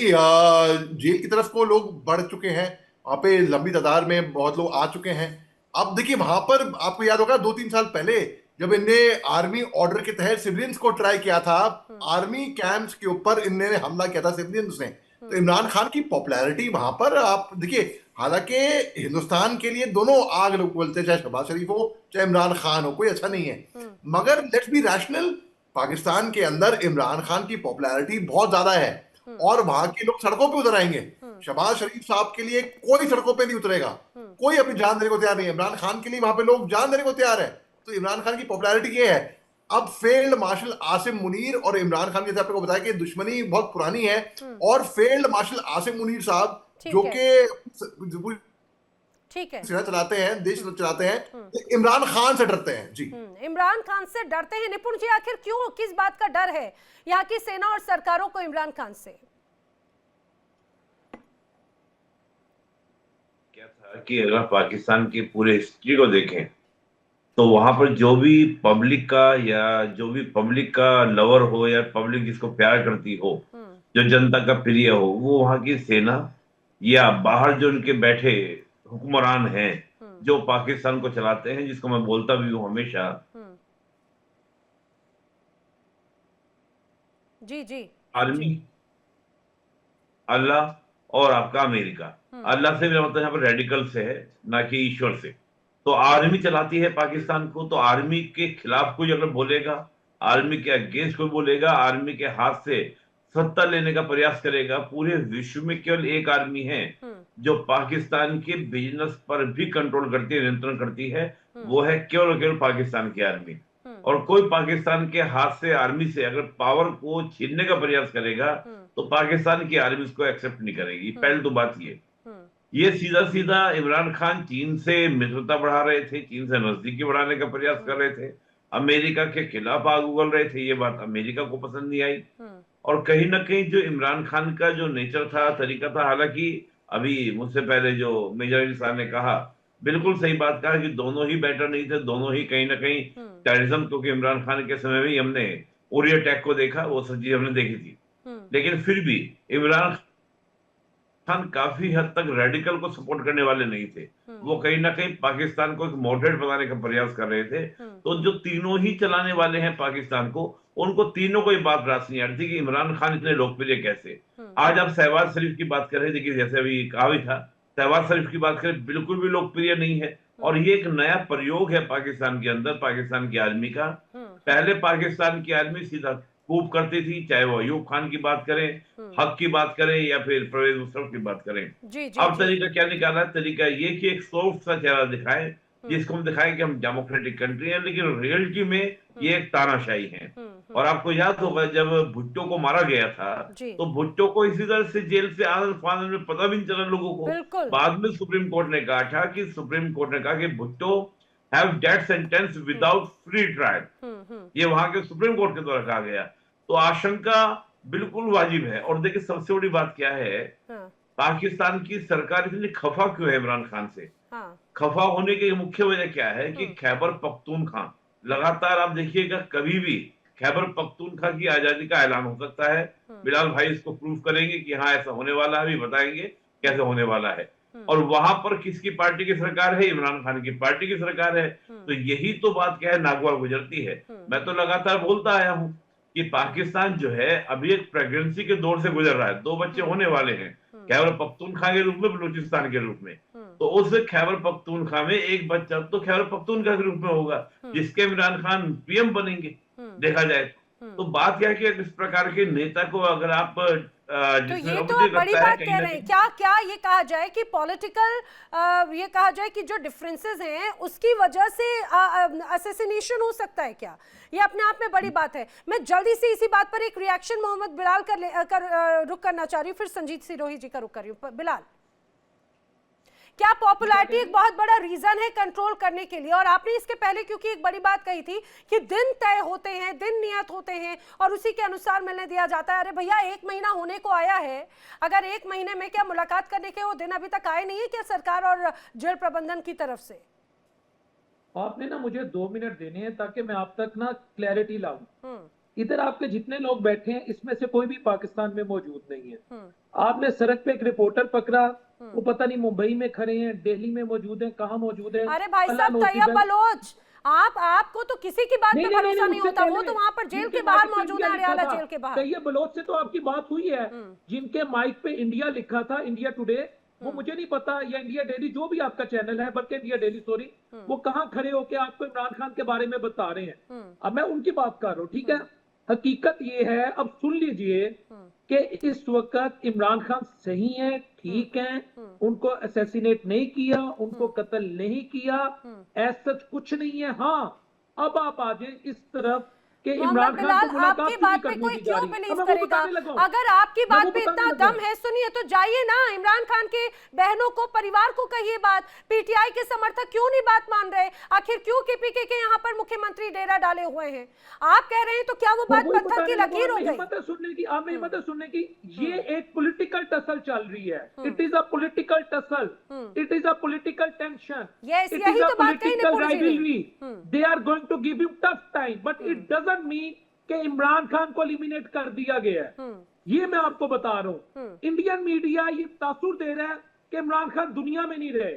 जेल की तरफ को लोग बढ़ चुके हैं, वहां पे लंबी तादाद में बहुत लोग आ चुके हैं। अब देखिए, वहां पर आपको याद होगा 2-3 साल पहले जब इनने आर्मी ऑर्डर के तहत सिविलियंस को ट्राई किया था, आर्मी कैंप्स के ऊपर इनने हमला किया था सिविलियंस ने, तो इमरान खान की पॉपुलैरिटी वहां पर आप देखिए, हालांकि हिंदुस्तान के लिए दोनों आग लोग बोलते हैं, चाहे शहबाज शरीफ हो चाहे इमरान खान हो, कोई अच्छा नहीं है, मगर लेट्स बी रैशनल, पाकिस्तान के अंदर इमरान खान की पॉपुलैरिटी बहुत ज्यादा है और वहां के लोग सड़कों पे उतर आएंगे। शहबाज शरीफ साहब के लिए कोई सड़कों पे नहीं उतरेगा, कोई अपनी जान देने को तैयार नहीं है, इमरान खान के लिए वहां पे लोग जान देने को तैयार है। तो इमरान खान की पॉपुलैरिटी ये है। अब फेल्ड मार्शल आसिम मुनीर और इमरान खान, जैसे आपको बताया कि दुश्मनी बहुत पुरानी है, और फेल्ड मार्शल आसिम मुनीर साहब जो कि ठीक है चलाते हैं, देश चलाते हैं, तो इमरान खान से डरते हैं जी। इमरान खान से डरते हैं। निपुण जी, आखिर क्यों, किस बात का डर है यहाँ की सेना और सरकारों को इमरान खान से? क्या था कि अगर पाकिस्तान की पूरे हिस्ट्री को देखें तो वहां पर जो भी पब्लिक का या जो भी पब्लिक का लवर हो या पब्लिक जिसको प्यार करती हो, जो जनता का प्रिय हो, वो वहां की सेना या बाहर जो उनके बैठे हुक्मरान हैं जो पाकिस्तान को चलाते हैं, जिसको मैं बोलता भी हूँ हमेशा, जी जी, आर्मी, अल्लाह और आपका अमेरिका। अल्लाह से मेरा मतलब यहाँ पर रेडिकल से है, ना कि ईश्वर से। तो आर्मी चलाती है पाकिस्तान को, तो आर्मी के खिलाफ कोई अगर बोलेगा, आर्मी के अगेंस्ट कोई बोलेगा, आर्मी के हाथ से सत्ता लेने का प्रयास करेगा, पूरे विश्व में केवल एक आर्मी है जो पाकिस्तान के बिजनेस पर भी कंट्रोल करती है, नियंत्रण करती है, वो है केवल केवल पाकिस्तान की आर्मी। और कोई पाकिस्तान के हाथ से, आर्मी से अगर पावर को छीनने का प्रयास करेगा तो पाकिस्तान की आर्मी उसको एक्सेप्ट नहीं करेगी। पहली तो बात ये सीधा सीधा इमरान खान चीन से मित्रता बढ़ा रहे थे, चीन से नजदीकी बढ़ाने का प्रयास कर रहे थे, अमेरिका के खिलाफ आग उगल रहे थे, ये बात अमेरिका को पसंद नहीं आई। और कहीं ना कहीं जो इमरान खान का जो नेचर था, तरीका था, हालांकि अभी मुझसे पहले जो मेजर अली साहब ने कहा, बिल्कुल सही बात कहा कि दोनों ही बेटर नहीं थे, दोनों ही कहीं ना कहीं टेररिज्म, क्योंकि इमरान खान के समय में हमने उरी अटैक को देखा, वो सब चीज हमने देखी थी, लेकिन फिर भी इमरान खान काफी हद तक रेडिकल को सपोर्ट करने वाले नहीं थे। वो कहीं ना कहीं पाकिस्तान को एक मॉडरेट बनाने का प्रयास कर रहे थे। तो जो तीनों ही चलाने वाले हैं पाकिस्तान को, उनको तीनों को ये बात रास नहीं आती कि इमरान खान इतने लोकप्रिय कैसे। आज आप शहबाज शरीफ की बात कर रहे थे कि जैसे अभी कहा भी था, शहबाज शरीफ की बात करें, बिल्कुल भी लोकप्रिय नहीं है। और ये एक नया प्रयोग है पाकिस्तान के अंदर, पाकिस्तान की आर्मी का। पहले पाकिस्तान की आर्मी सीधा खूब करती थी, चाहे वो अयूब खान की बात करें, हक की बात करें या फिर परवेज मुशर्रफ की बात करें। अब तरीका क्या निकाला? तरीका ये कि एक सॉफ्ट सा चेहरा दिखाएं, जिसको हम दिखाएं कि हम डेमोक्रेटिक कंट्री हैं, लेकिन रियलिटी में ये एक तानाशाही है। और आपको याद होगा जब भुट्टो को मारा गया था, तो भुट्टो को इसी तरह से जेल से आनंद फानंद में पता भी नहीं चला लोगों को। बाद में सुप्रीम कोर्ट ने कहा था कि Bhutto have death sentence without free trial. ये वहां के सुप्रीम कोर्ट के द्वारा कहा गया। तो आशंका बिल्कुल वाजिब है। और देखिए सबसे बड़ी बात क्या है, पाकिस्तान की सरकार इतनी खफा क्यों है इमरान खान से? खफा होने की मुख्य वजह क्या है कि खैबर पख्तूनख्वा, लगातार आप देखिएगा कभी भी खैबर पख्तूनख्वा की आजादी का ऐलान हो सकता है। बिलाल भाई इसको प्रूव करेंगे कि हाँ ऐसा होने वाला है, अभी बताएंगे कैसे होने वाला है। और वहां पर किसकी पार्टी की सरकार है? इमरान खान की पार्टी की सरकार है। तो यही तो बात क्या है, नागवार गुजरती है। मैं तो लगातार बोलता आया हूं कि पाकिस्तान जो है अभी एक प्रेगनेंसी के दौर से गुजर रहा है। 2 बच्चे होने वाले हैं, खैबर पख्तूनख्वा के रूप में, बलूचिस्तान के रूप में। तो उस खैबर पख्तूनख्वा में एक बच्चा तो खैबर पख्तूनख्वा के रूप में होगा, जिसके इमरान खान पीएम बनेंगे देखा जाए। तो बात क्या है कि इस प्रकार के नेता को अगर आप तो ये तो बड़ी बात कह रहे हैं, क्या ये कहा जाए कि पॉलिटिकल, ये कहा जाए कि जो डिफरेंसेस हैं उसकी वजह से असैसिनेशन हो सकता है क्या? ये अपने आप में बड़ी बात है। मैं जल्दी से इसी बात पर एक रिएक्शन मोहम्मद बिलाल रुक करना चाह रही हूँ, फिर संजीत सिरोही जी का रुक कर रही हूँ। बिलाल, क्या पॉपुलैरिटी एक बहुत बड़ा रीजन है कंट्रोल करने के लिए? और आपने इसके पहले क्योंकि एक बड़ी बात कही थी कि दिन तय होते हैं, दिन नियत होते हैं और उसी के अनुसार मिलने दिया जाता है। अरे भैया 1 महीना होने को आया है, अगर 1 महीने में क्या मुलाकात करने के वो दिन अभी तक आए नहीं है क्या सरकार और जेल प्रबंधन की तरफ से? आपने ना मुझे 2 मिनट देने हैं ताकि मैं आप तक ना क्लैरिटी लाऊं। इधर आपके जितने लोग बैठे हैं इसमें से कोई भी पाकिस्तान में मौजूद नहीं है। आपने सड़क पे एक रिपोर्टर पकड़ा, वो पता नहीं मुंबई में खड़े हैं, दिल्ली में मौजूद है, कहाँ मौजूद है। अरे भाई साहब, तैयब बलोच, आपको तो किसी की बात पे भरोसा नहीं होता, वो तो वहां पर जेल के बाहर मौजूद है, अडयाला जेल के बाहर। ये बलोच से तो आपकी बात हुई है, जिनके माइक पे इंडिया लिखा था, इंडिया टुडे, वो मुझे नहीं पता, या इंडिया डेली, जो भी आपका चैनल है, बल्कि इंडिया डेली, सॉरी, वो कहां खड़े होके आपको इमरान खान के बारे में बता रहे हैं। अब मैं उनकी बात कर रहा हूँ, ठीक है। हकीकत ये है, अब सुन लीजिए कि इस वक्त इमरान खान सही है, ठीक है, उनको असैसिनेट नहीं किया, उनको कत्ल नहीं किया, ऐसा कुछ नहीं है। हाँ, अब आप आ जाए इस तरफ कि इमरान खान को मुलाकात आपकी बात पे कोई क्यों बिलीव करेगा? अगर आपकी बात पे इतना दम है, सुनिए तो जाइए ना, इमरान खान के बहनों को, परिवार को कहिए बात। पीटीआई के समर्थक क्यों नहीं बात मान रहे? आखिर क्यों केपीके के यहाँ पर मुख्यमंत्री डेरा डाले हुए हैं? आप कह रहे हैं तो क्या वो बात पत्थर की लकीर हो गई? हिम्मत सुनने की, आप में हिम्मत सुनने की, ये एक पॉलिटिकल टसल चल रही है। It is a political tussle, it is a political tension, yes, it यही इज अ तो बात कही पॉलिटिकल निपुण जी ने। Rivalry. They are going to give you tough time, but it doesn't mean कि इमरान खान को एलिमिनेट कर दिया गया है। ये मैं आपको बता रहा हूँ। इंडियन मीडिया ये तासुर दे रहा है कि इमरान खान दुनिया में नहीं रहे।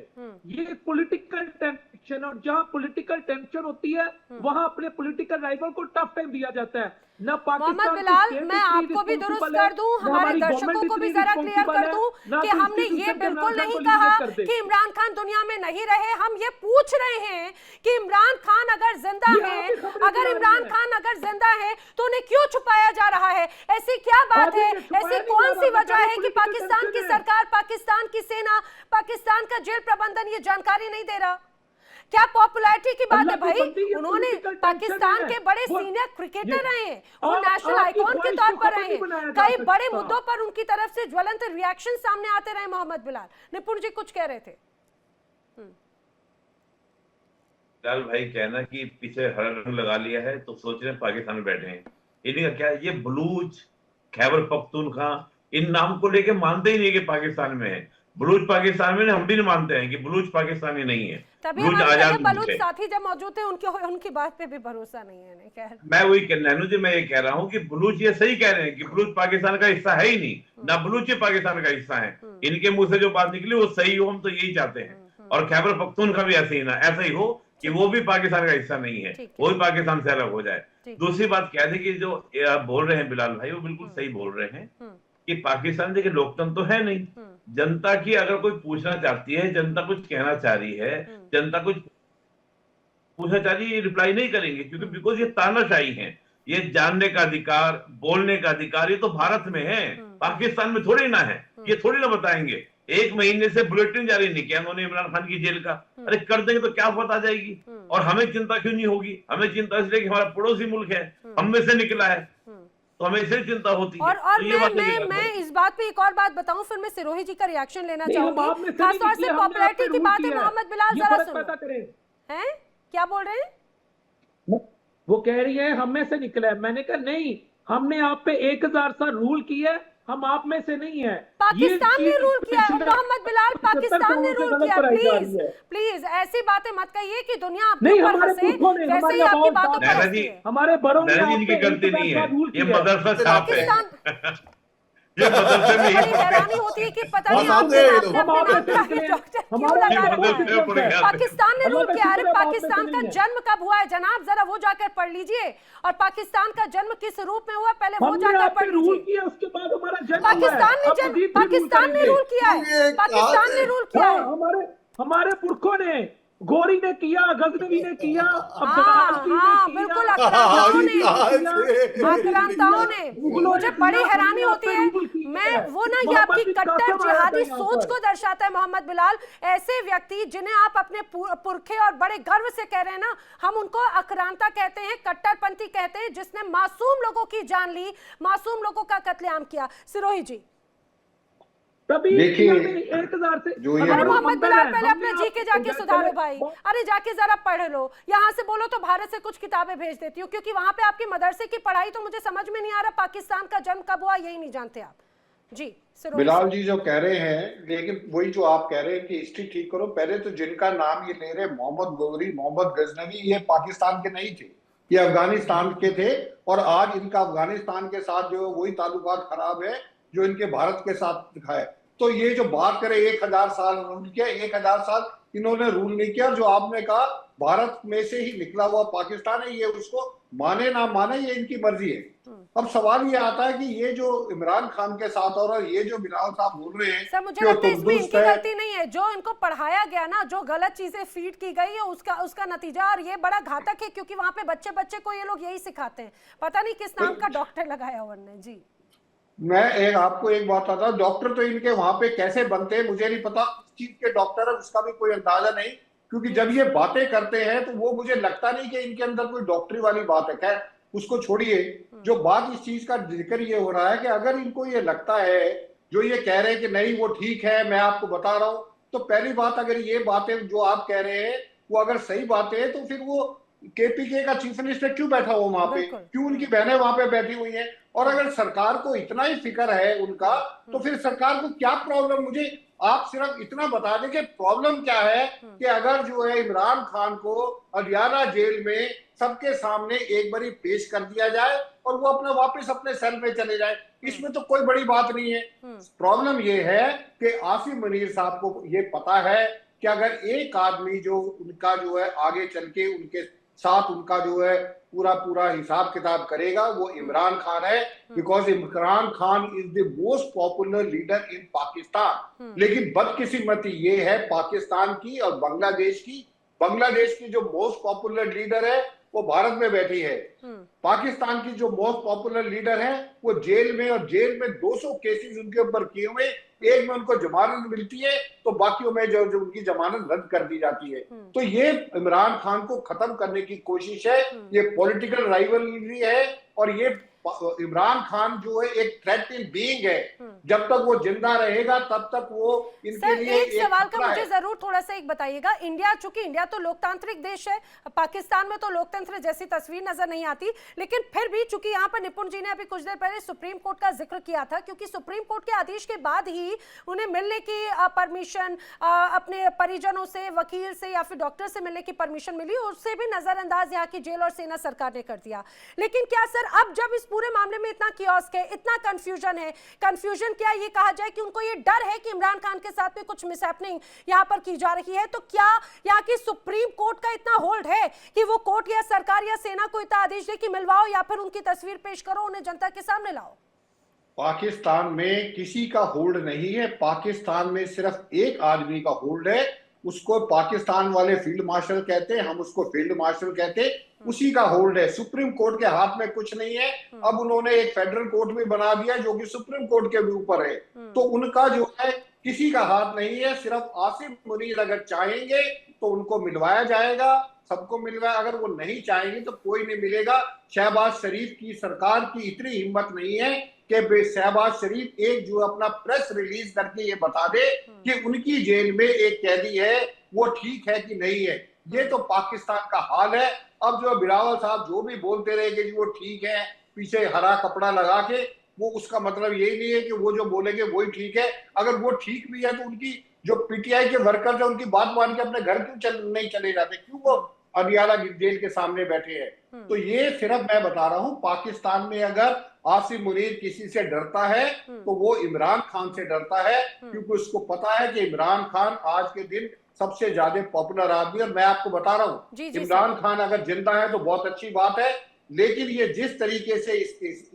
ये पॉलिटिकल टेंशन, और जहां पॉलिटिकल टेंशन होती है वहां अपने पॉलिटिकल राइवल को टफ टाइम दिया जाता है। ना मोहम्मद बिलाल, मैं आपको भी दुरुस्त कर दूं, हमारे दर्शकों को भी जरा क्लियर कर दूं कि हमने ये बिल्कुल नहीं कहा कि इमरान खान दुनिया में नहीं रहे। हम ये पूछ रहे हैं कि इमरान खान अगर जिंदा है, अगर इमरान खान अगर जिंदा है तो उन्हें क्यों छुपाया जा रहा है? ऐसी क्या बात है, ऐसी कौन सी वजह है कि पाकिस्तान की सरकार, पाकिस्तान की सेना, पाकिस्तान का जेल प्रबंधन ये जानकारी नहीं दे रहा? क्या पॉपुलैरिटी की बात है भाई? उन्होंने पाकिस्तान के बड़े सीनियर क्रिकेटर रहे हैं, वो नेशनल आइकॉन के तौर पर रहे हैं, कई बड़े मुद्दों पर उनकी तरफ से ज्वलंत रिएक्शन सामने आते रहे। मोहम्मद बिलाल, निपुण जी कुछ कह रहे थे। बिलाल भाई कहना कि पीछे हरा रंग लगा लिया है तो सोच रहे हैं पाकिस्तान में बैठे हैं, इन्हीं का क्या, ये बलूच, खैबर पख्तूनख्वा, इन नाम को लेके मानते ही नहीं कि पाकिस्तान में है। बलूच पाकिस्तान में, हम भी नहीं मानते हैं कि बलूच पाकिस्तानी नहीं है। तभी हमारे बलूच साथी जब मौजूद थे, उनकी बात पे भी भरोसा नहीं है। नहीं कह मैं वही नैनू जी, मैं ये कह रहा हूँ कि बलूच ये सही कह रहे हैं कि बलूच पाकिस्तान का हिस्सा है ही नहीं, ना बलूच पाकिस्तान का हिस्सा है। इनके मुंह से जो बात निकली वो सही हो, हम तो यही चाहते हैं। और खैबर पख्तूनख्वा भी ऐसे ही ना, ऐसा ही हो कि वो भी पाकिस्तान का हिस्सा नहीं है, वो भी पाकिस्तान से अलग हो जाए। दूसरी बात क्या थी कि जो बोल रहे हैं बिलाल भाई, वो बिल्कुल सही बोल रहे हैं कि पाकिस्तान देखिए लोकतंत्र तो है नहीं। जनता की अगर कोई पूछना चाहती है, जनता कुछ कहना चाह रही है, जनता कुछ पूछना चाह रही है, रिप्लाई नहीं करेंगे क्योंकि बिकॉज ये तानाशाही है। ये जानने का अधिकार, बोलने का अधिकार ये तो भारत में है, पाकिस्तान में थोड़ी ना है। ये थोड़ी ना बताएंगे। 1 महीने से बुलेटिन जारी नहीं किया उन्होंने इमरान खान की जेल का। अरे कर देंगे तो क्या पता जाएगी। और हमें चिंता क्यों नहीं होगी? हमें चिंता इसलिए कि हमारा पड़ोसी मुल्क है, हम में से निकला है, तो हमें इससे चिंता होती है। और तो मैं इस बात पे एक और बात बताऊं, फिर मैं सिरोही जी का रिएक्शन लेना चाहूंगी। खासतौर से पॉपुलैरिटी की बात है। मोहम्मद बिलाल जरा सुनो, हैं क्या बोल रहे हैं? वो कह रही है हम में से निकला है। मैंने कहा नहीं, हमने आप पे 1000 सा रूल किया, हम आप में से नहीं है। पाकिस्तान ने रूल किया मोहम्मद बिलाल, पाकिस्तान ने रूल किया। प्लीज प्लीज ऐसी बातें मत कहिए कि दुनिया आपके ऊपर हंसे, वैसे ही आपकी बातों पर हंसती है। हमारे बड़ों ने इनकी गलती नहीं है, ये मदरसा छाप है। ये मदरसे में बड़ी हैरानी होती है कि पता नहीं आपने डॉक्टर क्यों लगा रखा है। पाकिस्तान ने रूल किया। अरे पाकिस्तान का जन्म कब हुआ है जनाब, जरा वो जाकर पढ़ लीजिए। और पाकिस्तान का जन्म किस रूप में हुआ पहले वो जाकर पढ़ लीजिए। उसके बाद हमारा जन्म पाकिस्तान ने रूल किया है, पाकिस्तान ने रूल किया है। हमारे पुरखों ने, गोरी ने किया, गजनवी ने किया, बिल्कुल आक्रांताओं ने। मुझे बड़ी हैरानी होती है, मैं वो ना ये आपकी कट्टर जिहादी सोच को दर्शाता है मोहम्मद बिलाल। ऐसे व्यक्ति जिन्हें आप अपने पुरखे और बड़े गर्व से कह रहे हैं ना, हम उनको आक्रांता कहते हैं, कट्टरपंथी कहते हैं, जिसने मासूम लोगों की जान ली, मासूम लोगों का कत्लेआम किया। सिरोही जी देखिए, 1000 से अरे मोहम्मद बिलाल पहले अपने जी के जाके सुधारो भाई। अरे जाके जरा पढ़ लो, यहाँ से बोलो तो भारत से कुछ किताबें भेज देती हूँ, क्योंकि वहां पे आपकी मदरसे की पढ़ाई तो मुझे समझ में नहीं आ रहा। पाकिस्तान का जन्म कब हुआ यही नहीं जानते आप जी। बिलाल जी जो कह रहे हैं, लेकिन वही जो आप कह रहे हैं कि हिस्ट्री ठीक करो। पहले तो जिनका नाम ये ले रहे मोहम्मद गौरी, मोहम्मद गजनवी, ये पाकिस्तान के नहीं थे, ये अफगानिस्तान के थे। और आज इनका अफगानिस्तान के साथ जो वही ताल्लुकात खराब है जो इनके भारत के साथ दिखा है। तो ये जो बात करे 1000 साल रूल किया, 1000 साल इन्होंने रूल नहीं किया। जो आपने कहा भारत में से ही निकला हुआ पाकिस्तान है, ये उसको माने ना माने ये इनकी मर्जी है। अब सवाल ये आता है कि ये जो इमरान खान के साथ हो रहा है, ये जो बिलावल साहब बोल रहे हैं, सर मुझे लगता है इसमें इनकी गलती नहीं है, जो इनको पढ़ाया गया ना, जो गलत चीजें फीड की गई है उसका नतीजा, और ये बड़ा घातक है क्योंकि वहां पे बच्चे को ये लोग यही सिखाते हैं। पता नहीं किस नाम का डॉक्टर लगाया उन्होंने। जी मैं आपको एक बात बताता हूं, डॉक्टर तो इनके वहां पे कैसे बनते हैं मुझे नहीं पता, चीज के डॉक्टर है उसका भी कोई अंदाजा नहीं, क्योंकि जब ये बातें करते हैं तो वो मुझे लगता नहीं कि इनके अंदर कोई डॉक्टरी वाली बात है। खैर उसको छोड़िए, जो बात इस चीज का जिक्र ये हो रहा है कि अगर इनको ये लगता है, जो ये कह रहे हैं कि नहीं वो ठीक है, मैं आपको बता रहा हूं, तो पहली बात अगर ये बातें जो आप कह रहे हैं वो अगर सही बातें हैं, तो फिर वो केपीके का चीफ मिनिस्टर क्यों बैठा हुआ वहां पे, क्यों उनकी बहनें वहां पे बैठी हुई हैं? और अगर सरकार को इतना ही फिक्र है उनका, तो फिर सरकार को क्या प्रॉब्लम, मुझे आप सिर्फ इतना बता दें कि प्रॉब्लम क्या है कि अगर जो है इमरान खान को अडियाला जेल में सबके सामने एक बारी पेश कर दिया जाए और वो अपने वापस अपने सेल में चले जाए, इसमें तो कोई बड़ी बात नहीं है। प्रॉब्लम ये है कि आसिम मुनीर साहब को ये पता है कि अगर एक आदमी जो उनका जो है आगे चल के उनके साथ उनका जो है पूरा हिसाब किताब करेगा, वो इमरान खान है, because Imran Khan is the most popular leader in Pakistan. लेकिन बदकिस्मती ये है पाकिस्तान की और बांग्लादेश की जो मोस्ट पॉपुलर लीडर है वो भारत में बैठी है, पाकिस्तान की जो मोस्ट पॉपुलर लीडर है वो जेल में, और जेल में 200 केसेस उनके ऊपर किए हुए, एक में उनको जमानत मिलती है तो बाकियों में जो उनकी जमानत रद्द कर दी जाती है। तो ये इमरान खान को खत्म करने की कोशिश है, ये पॉलिटिकल राइवलरी है, और ये इमरान खान जो है एक थ्रेटनिंग बीइंग है, जब तक वो जिंदा रहेगा तब तक वो इनके लिए एक सवाल का मुझे जरूर थोड़ा सा एक बताइएगा, चूंकि इंडिया तो लोकतांत्रिक देश है, पाकिस्तान में तो लोकतंत्र जैसी तस्वीर नजर नहीं आती, लेकिन फिर भी चूंकि यहाँ पर निपुण जी ने अभी कुछ देर पहले सुप्रीम कोर्ट का जिक्र किया था, क्योंकि सुप्रीम कोर्ट के आदेश के बाद ही उन्हें मिलने की परमिशन, अपने परिजनों से, वकील से या फिर डॉक्टर से मिलने की परमिशन मिली, उससे भी नजरअंदाज यहाँ की जेल और सेना सरकार ने कर दिया। लेकिन क्या सर अब जब इस पूरे मामले में इतना कियोस्क है, इतना कंफ्यूजन क्या ये कहा जाए कि उनको ये डर है कि इमरान खान के साथ में कुछ मिसहैपनिंग यहाँ पर की जा रही है, तो क्या यहाँ की सुप्रीम कोर्ट का इतना होल्ड है कि वो कोर्ट या सरकार या सेना को इतना आदेश दे कि मिलवाओ या फिर उनकी तस्वीर पेश करो, उन्हें जनता के सामने लाओ? पाकिस्तान में किसी का होल्ड नहीं है, पाकिस्तान में सिर्फ एक आदमी का होल्ड है, उसको पाकिस्तान वाले फील्ड मार्शल कहते हैं, हम उसको फील्ड मार्शल कहते हैं, उसी का होल्ड है। सुप्रीम कोर्ट के हाथ में कुछ नहीं है। अब उन्होंने एक फेडरल कोर्ट भी बना दिया जो कि सुप्रीम कोर्ट के भी ऊपर है, तो उनका जो है किसी का हाथ नहीं है। सिर्फ आसिम मुनीर अगर चाहेंगे तो उनको मिलवाया जाएगा, सबको मिलवाया, अगर वो नहीं चाहेंगे तो कोई नहीं मिलेगा। शहबाज शरीफ की सरकार की इतनी हिम्मत नहीं है कि शहबाज शरीफ एक जो अपना प्रेस रिलीज करके ये बता दे कि उनकी जेल में एक कैदी है वो ठीक है कि नहीं है। ये तो पाकिस्तान का हाल है। अब जो बिलावल साहब जो भी बोलते रहे कि वो ठीक है, पीछे हरा कपड़ा लगा के, वो उसका मतलब यही नहीं है कि वो जो बोलेंगे वही ठीक है। अगर वो ठीक भी है तो उनकी जो पीटीआई के वर्कर्स है उनकी बात मान के अपने घर क्यों नहीं चले जाते, क्यों वो अडियाला जेल के सामने बैठे हैं? तो ये सिर्फ मैं बता रहा हूं, पाकिस्तान में अगर आसिम मुनीर किसी से डरता है तो वो इमरान खान से डरता है, क्योंकि उसको पता है कि इमरान खान आज के दिन सबसे ज्यादा पॉपुलर आदमी। और मैं आपको बता रहा हूं, इमरान खान अगर जिंदा है तो बहुत अच्छी बात है, लेकिन ये जिस तरीके से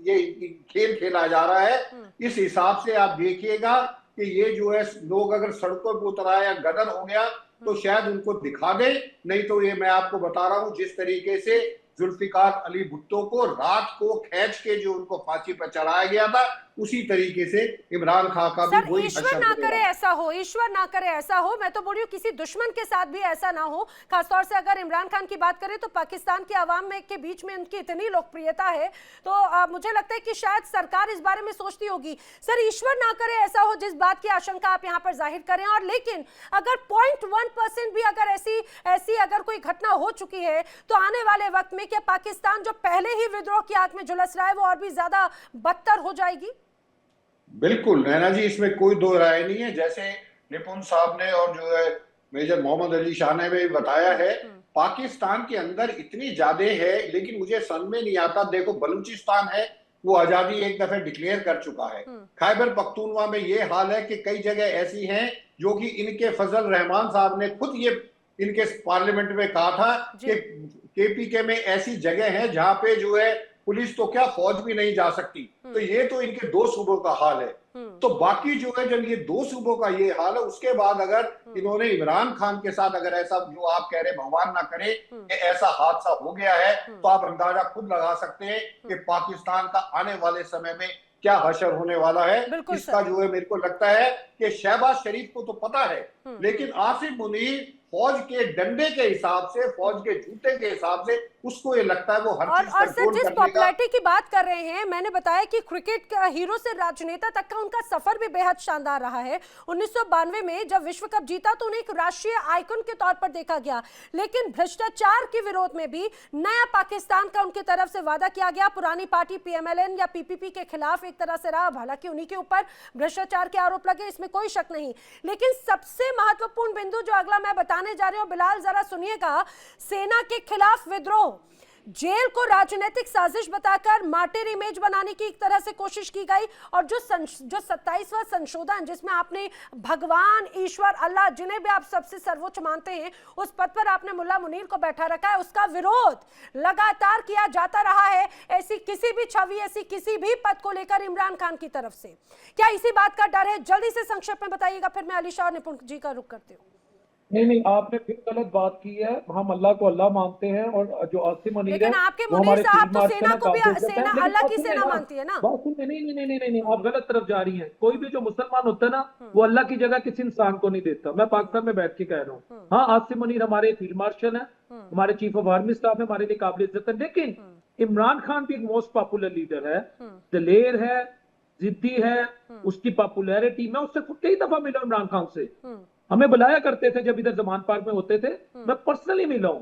ये खेल खेला जा रहा है, इस हिसाब से आप देखिएगा कि ये जो है लोग अगर सड़कों पर उतर आए या गदर हो गया तो शायद उनको दिखा दे, नहीं तो ये मैं आपको बता रहा हूं जिस तरीके से जुल्फिकार अली भुट्टो को रात को खींच के जो उनको फांसी पर चढ़ाया गया था, उसी तरीके से इमरान खान का भी वही। ईश्वर ना करे ऐसा हो, ईश्वर ना करे ऐसा हो। मैं तो बोल रही हूँ किसी दुश्मन के साथ भी ऐसा ना हो। खासतौर से अगर इमरान खान की बात करें तो पाकिस्तान के अवाम में के बीच में उनकी इतनी लोकप्रियता है, तो मुझे लगता है कि शायद सरकार इस बारे में सोचती होगी। सर ईश्वर ना करे ऐसा हो जिस बात की आशंका आप यहाँ पर जाहिर करें, और लेकिन अगर 0.1% भी अगर ऐसी अगर कोई घटना हो चुकी है तो आने वाले वक्त में क्या पाकिस्तान जो पहले ही विद्रोह की आग में झुलस रहा है वो और भी ज्यादा बदतर हो जाएगी? बिल्कुल नैना जी, इसमें कोई दो राय नहीं है। जैसे निपुण साहब ने और जो है मेजर मोहम्मद अली शाह ने भी बताया है, पाकिस्तान के अंदर इतनी ज्यादा है, लेकिन मुझे समझ में नहीं आता। देखो बलूचिस्तान है, वो आजादी एक दफे डिक्लेयर कर चुका है। खैबर पख्तूनख्वा में ये हाल है कि कई जगह ऐसी हैं जो कि इनके फजल रहमान साहब ने खुद ये इनके पार्लियामेंट में कहा था कि केपीके में ऐसी जगह है जहां पे जो है पुलिस तो क्या फौज भी नहीं जा सकती। तो ये तो इनके 2 सूबों का हाल है। तो बाकी जो है जब ये 2 सूबों का ये हाल है, उसके बाद अगर इन्होंने इमरान खान के साथ अगर ऐसा जो आप कह रहे भगवान ना करे कि ऐसा हादसा हो गया है, तो आप अंदाजा खुद लगा सकते हैं कि पाकिस्तान का आने वाले समय में क्या हशर होने वाला है। इसका जो है मेरे को लगता है कि शहबाज शरीफ को तो पता है, लेकिन आसिफ मुनीर फौज के डंडे के हिसाब से, फौज के जूते के हिसाब से उसको ये लगता है वो हर चीज और सर जिस पॉपुलैरिटी की बात कर रहे हैं, मैंने बताया कि क्रिकेट हीरो से राजनेता तक का उनका सफर भी बेहद शानदार रहा है। 1992 में जब विश्व कप जीता तो उन्हें एक राष्ट्रीय आइकन के तौर पर देखा गया, लेकिन भ्रष्टाचार के विरोध में भी नया पाकिस्तान का उनकी तरफ से वादा किया गया। पुरानी पार्टी PMLN या PPP के खिलाफ एक तरह से रहा, हालांकि उन्हीं के ऊपर भ्रष्टाचार के आरोप लगे, इसमें कोई शक नहीं। लेकिन सबसे महत्वपूर्ण बिंदु जो अगला मैं बताने जा रही हूं, बिलाल जरा सुनिएगा। सेना के खिलाफ विद्रोह, जेल को राजनीतिक साजिश बताकर मार्टिर इमेज बनाने की एक तरह से कोशिश की गई, और जो 27वां संशोधन जिसमें आपने भगवान, ईश्वर, अल्लाह, जिन्हें भी आप सबसे सर्वोच्च मानते हैं, उस पद पर आपने मुल्ला मुनीर को बैठा रखा है, उसका विरोध लगातार किया जाता रहा है। ऐसी किसी भी छवि, ऐसी किसी भी पद को लेकर इमरान खान की तरफ से क्या इसी बात का डर है? जल्दी से संक्षेप में बताइएगा, फिर मैं अलीशा और निपुण जी का रुख करती हूँ। नहीं, आपने फिर गलत बात की है। हम अल्लाह को अल्लाह मानते हैं, और जो आसिम मुनीर है, लेकिन आपके मुनीर साहब तो सेना को भी सेना अल्लाह की सेना मानती है ना। नहीं, आप गलत तरफ जा रही हैं। कोई भी जो मुसलमान होता है ना, वो अल्लाह की जगह किसी इंसान को नहीं देता। मैं पाकिस्तान में बैठ के कह रहा हूँ। हाँ, आसिम मुनीर हमारे फील्ड मार्शल है, हमारे चीफ ऑफ आर्मी स्टाफ है, हमारे लिए काबिल इज्जत है। लेकिन इमरान खान भी एक मोस्ट पॉपुलर लीडर है, दलेर है, जिद्दी है, उसकी पॉपुलैरिटी, मैं उससे कई दफा मिला इमरान खान से, हमें बुलाया करते थे जब इधर जमान पार्क में होते थे, मैं पर्सनली मिला हूं।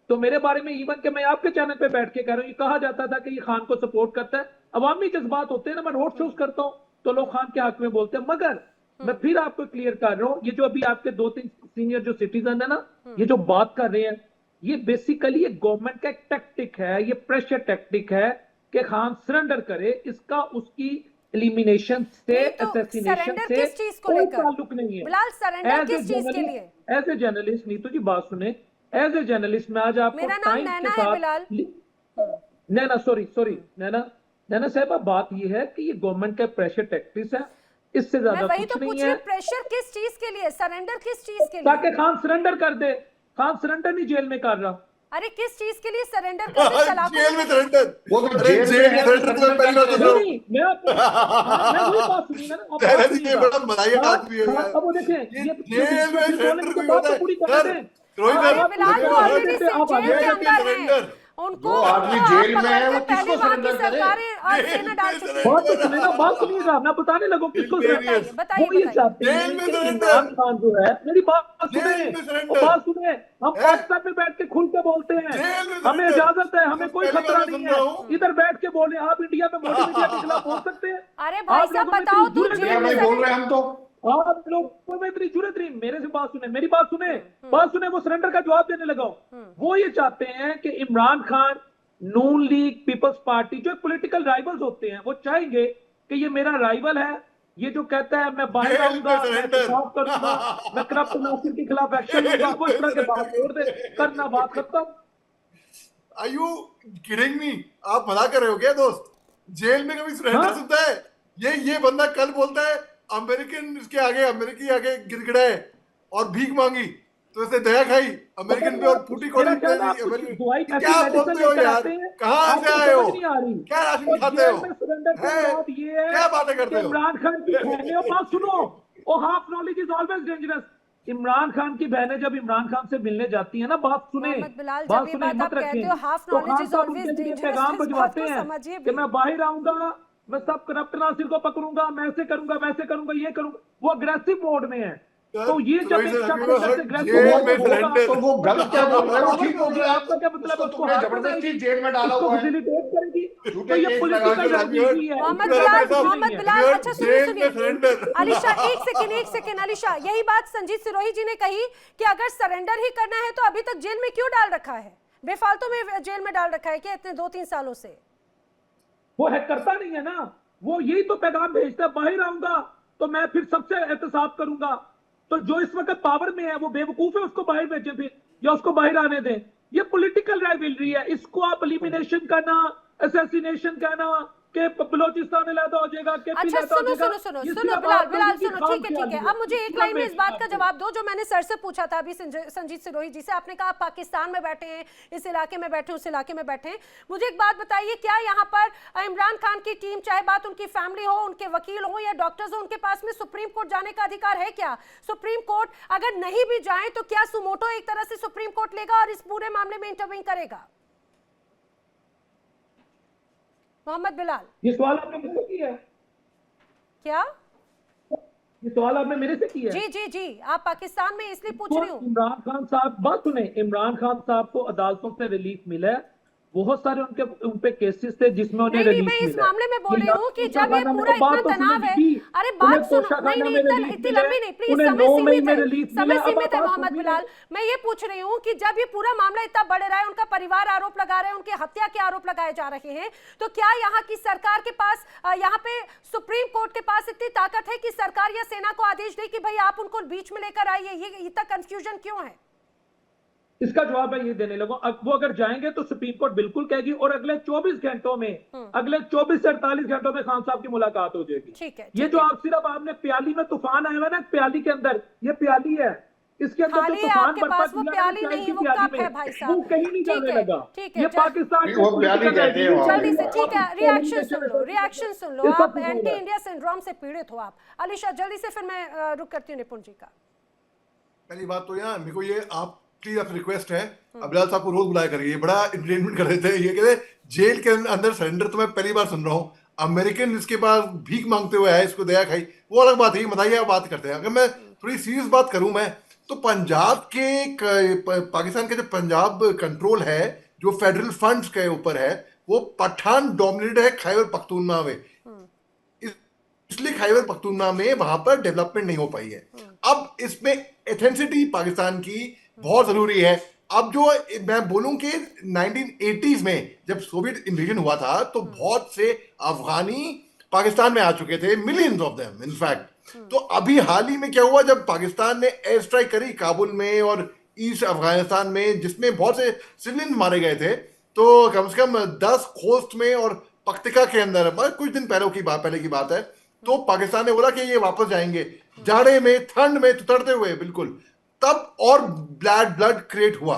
तो मेरे बारे में इवन के मैं आपके चैनल पे बैठ के कह रहा हूं, ये कहा जाता था कि ये खान को सपोर्ट करता है। अवामी जज्बात होते हैं ना, मैं रोड शोज करता हूं तो लोग खान के हक में बोलते हैं, मगर मैं फिर आपको क्लियर कर रहा हूं, ये जो अभी आपके 2-3 सीनियर जो सिटीजन है ना, ये जो बात कर रहे हैं, ये बेसिकली एक गवर्नमेंट का एक टैक्टिक है, ये प्रेशर टैक्टिक है कि खान सरेंडर करे। इसका उसकी एलिमिनेशन से, असैसिनेशन से कोई ताल्लुक नहीं है। बिलाल, सरेंडर किस चीज के लिए? एज ए जर्नलिस्ट, नीतू जी बात सुने, एज ए जर्नलिस्ट मैं आज आपको टाइम के साथ नैना साहब, बात ये है कि ये गवर्नमेंट का प्रेशर टैक्टिक्स है, इससे ज्यादा कुछ नहीं है। प्रेशर किस चीज के लिए, सरेंडर किस चीज के लिए? ताकि खान सरेंडर कर दे। खान सरेंडर नहीं जेल में कर रहा। अरे किस चीज के लिए सरेंडर कर दे? जेल में सरेंडर, वो तो जेल में सरेंडर तो पहली बात तो नहीं, मैं वही बात सुनी ना, ये बड़ा मजाकिया आदमी है यार। अब वो देखें, ये जेल में सरेंडर कोई होता है पूरी कर दें। बिलाल वो ऑलरेडी जेल के अंदर है, उनको आदमी जेल में है, वो किसको सरेंडर करे? और सेना डाल चुकी है। बात सुनेगा, बात सुनिएगा, मैं बताने लगूं किसको बताइए। वो ये चाहते हैं कि इमरान खान जो है, मेरी बात सुने, हम पाकिस्तान में बैठ के खुल के बोलते हैं, हमें इजाजत है, हमें कोई खतरा नहीं है, इधर बैठ के बोले। आप इंडिया में मोदी मीडिया के खिलाफ बोल सकते हैं? अरे भाई साहब बताओ, तू जेल में बोल रहे हैं हम तो, आप लोगों में इतनी जुर्रत नहीं। मेरे से बात सुने, मेरी बात सुने, वो सरेंडर का जवाब देने लगा हूं। वो ये चाहते हैं कि इमरान खान, नून लीग, पीपल्स पार्टी, जो पॉलिटिकल राइवल्स होते हैं, वो चाहेंगे कि ये मेरा राइवल है, ये जो कहता है मैं बाहर आऊंगा, मैं इंसाफ करूंगा, मैं करप्ट नासिर के खिलाफ एक्शन लूंगा, वो इस तरह के बात छोड़ दे, करना बात खत्म। Are you kidding me? आप मजाक कर रहे हो क्या दोस्त? जेल में कभी सरेंडर सुनता है? ये बंदा कल बोलता है अमेरिकन इसके आगे, अमेरिकी आगे गिड़गिड़ाए और भीख मांगी तो इसने दया खाई अमेरिकन पे और फूटी कोड़ी। क्या बोलते हो यार? कहाँ से आए हो? क्या राशन खाते हो? क्या बातें करते हो? इमरान खान की बहनें, बात सुनो, वो half knowledge is always dangerous. Imran Khan की बहनें जब इमरान खान से मिलने जाती है ना, बात सुने, मत रखें, तो खान साहब उनके लिए पैगाम भिजवाते हैं कि मैं बाहर आऊंगा, मैं सब करप्ट नासिर को पकड़ूंगा, मैं ऐसे करूंगा, वैसे करूंगा, ये करूंगा। वो अग्रेसिव मोड में है। तो ये जब एक शख्स तो वो गलत क्या बोल रहे हो? ठीक हो गया, आपका क्या मतलब है? तुमने जबरदस्ती जेल में डाला हुआ है, फैसिलिटेट करेगी, तो ये पॉलिटिकल राजनीति है। मोहम्मद बिलाल, अच्छा सुनिए अलीशा, एक सेकंड अलीशा, यही बात संजीत सिरोही जी ने कही कि अगर सरेंडर ही करना है तो अभी तक जेल में क्यों डाल रखा है? बेफालतू में जेल में डाल रखा है क्या इतने 2-3 सालों से? वो है करता नहीं है ना, वो यही तो पैगाम भेजता है, बाहर आऊंगा तो मैं फिर सबसे एहतसाब करूंगा। तो जो इस वक्त पावर में है वो बेवकूफ है, उसको बाहर भेजें फिर, या उसको बाहर आने दें। ये पॉलिटिकल राइवलरी है, इसको आप एलिमिनेशन कहना, असैसिनेशन कहना कि बलोचिस्तान अलहदा हो जाएगा, के अच्छा सुनो सुनो सुनो सुनो बिलाल बिलाल सुनो, ठीक है। अब मुझे एक लाइन में इस बात का जवाब दो जो मैंने सर से पूछा था अभी, संजीत सिरोही जी से। आपने कहा पाकिस्तान में बैठे हैं, इस इलाके में बैठे, उस इलाके में बैठे हैं। मुझे एक बात बताइए, क्या यहाँ पर इमरान खान की टीम, चाहे बात उनकी फैमिली हो, उनके वकील हो या डॉक्टर्स हो, उनके पास में सुप्रीम कोर्ट जाने का अधिकार है क्या? सुप्रीम कोर्ट अगर नहीं भी जाए तो क्या सुमोटो एक तरह से सुप्रीम कोर्ट लेगा और इस पूरे मामले में इंटरवीन करेगा? मोहम्मद बिलाल, ये सवाल आपने मुझसे किया है? क्या ये सवाल आपने मेरे से किया है? जी जी जी, आप पाकिस्तान में इसलिए पूछ रही हूँ। इमरान खान साहब, बात सुने, इमरान खान साहब को अदालतों से रिलीफ मिला है, बहुत सारे उन पे केसेस थे जिसमें उन्हें रिलीफ मिला। मैं इस मामले में बोल रही हूँ कि जब ये पूरा इतना तनाव है, अरे बात सुनो, नहीं इतनी लंबी नहीं प्लीज, समय सीमित है मोहम्मद बिलाल। मैं ये पूछ रही हूँ कि जब ये पूरा मामला इतना बढ़ रहा है, उनका परिवार आरोप लगा रहे हैं, उनके हत्या के आरोप लगाए जा रहे हैं, तो क्या यहाँ की सरकार के पास, यहाँ पे सुप्रीम कोर्ट के पास इतनी ताकत है कि सरकार या सेना को आदेश दे कि भाई आप उनको बीच में लेकर आइए? ये इतना कंफ्यूजन क्यों है? इसका जवाब मैं ये देने लगा, वो अगर जाएंगे तो सुप्रीम कोर्ट बिल्कुल कहेगी, और अगले 24 घंटों में, अगले 24 से 48 घंटों में खान साहब की मुलाकात हो जाएगी। ठीक है, ये जो आप सिर्फ आपने प्याली में तूफान आया हुआ ना, प्याली के अंदर, ये प्याली है, इसके अंदर जो तूफान बरपा वो प्याली नहीं, वो कप है भाई साहब, वो कहीं नहीं जाने लगा। ये पाकिस्तान वो प्याली कहते हैं जल्दी से, ठीक है, रिएक्शन सुन लो। आप एंटी इंडिया सिंड्रोम से पीड़ित हो आप। अलीशा जल्दी से, फिर मैं रुक करती हूँ निपुण जी का। पहली बात तो यार मेरे को ये आप प्लीज आप रिक्वेस्ट है, अबिलाल साहब को रोज बुलाया करिए, बड़ा एंटरटेनमेंट कर देते हैं। ये कहते जेल के अंदर सरेंडर तो मैं पहली बार सुन रहा हूँ। अमेरिकन इसके पास भीख मांगते हुए है, इसको दया खाई, वो अलग बात है, बताइए आप बात करते हैं। अगर मैं थोड़ी सीरियस बात करूं मैं, तो पंजाब के पाकिस्तान का जो पंजाब कंट्रोल है, जो फेडरल फंड्स के ऊपर है, वो पठान डोमिनेटेड है खैबर पख्तूनख्वा में, इसलिए खैबर पख्तूनख्वा में वहां पर डेवलपमेंट नहीं हो पाई है। अब इसमें एथेंसिटी पाकिस्तान की बहुत जरूरी है। अब जो मैं बोलूं कि 1980s में जब सोवियत इन्वेजन हुआ था तो बहुत से अफगानी पाकिस्तान में आ चुके थे, मिलियंस ऑफ देम इनफैक्ट। तो अभी हाल ही में क्या हुआ, जब पाकिस्तान ने एयर स्ट्राइक करी काबुल में और ईस्ट अफगानिस्तान में, जिसमें बहुत से सिविलियन मारे गए थे, तो कम से कम 10 खोस्त में और पख्तिका के अंदर कुछ दिन पहले की बात है, तो पाकिस्तान ने बोला कि ये वापस जाएंगे, जाड़े में, ठंड में उतरते हुए बिल्कुल, तब और ब्लड क्रिएट हुआ।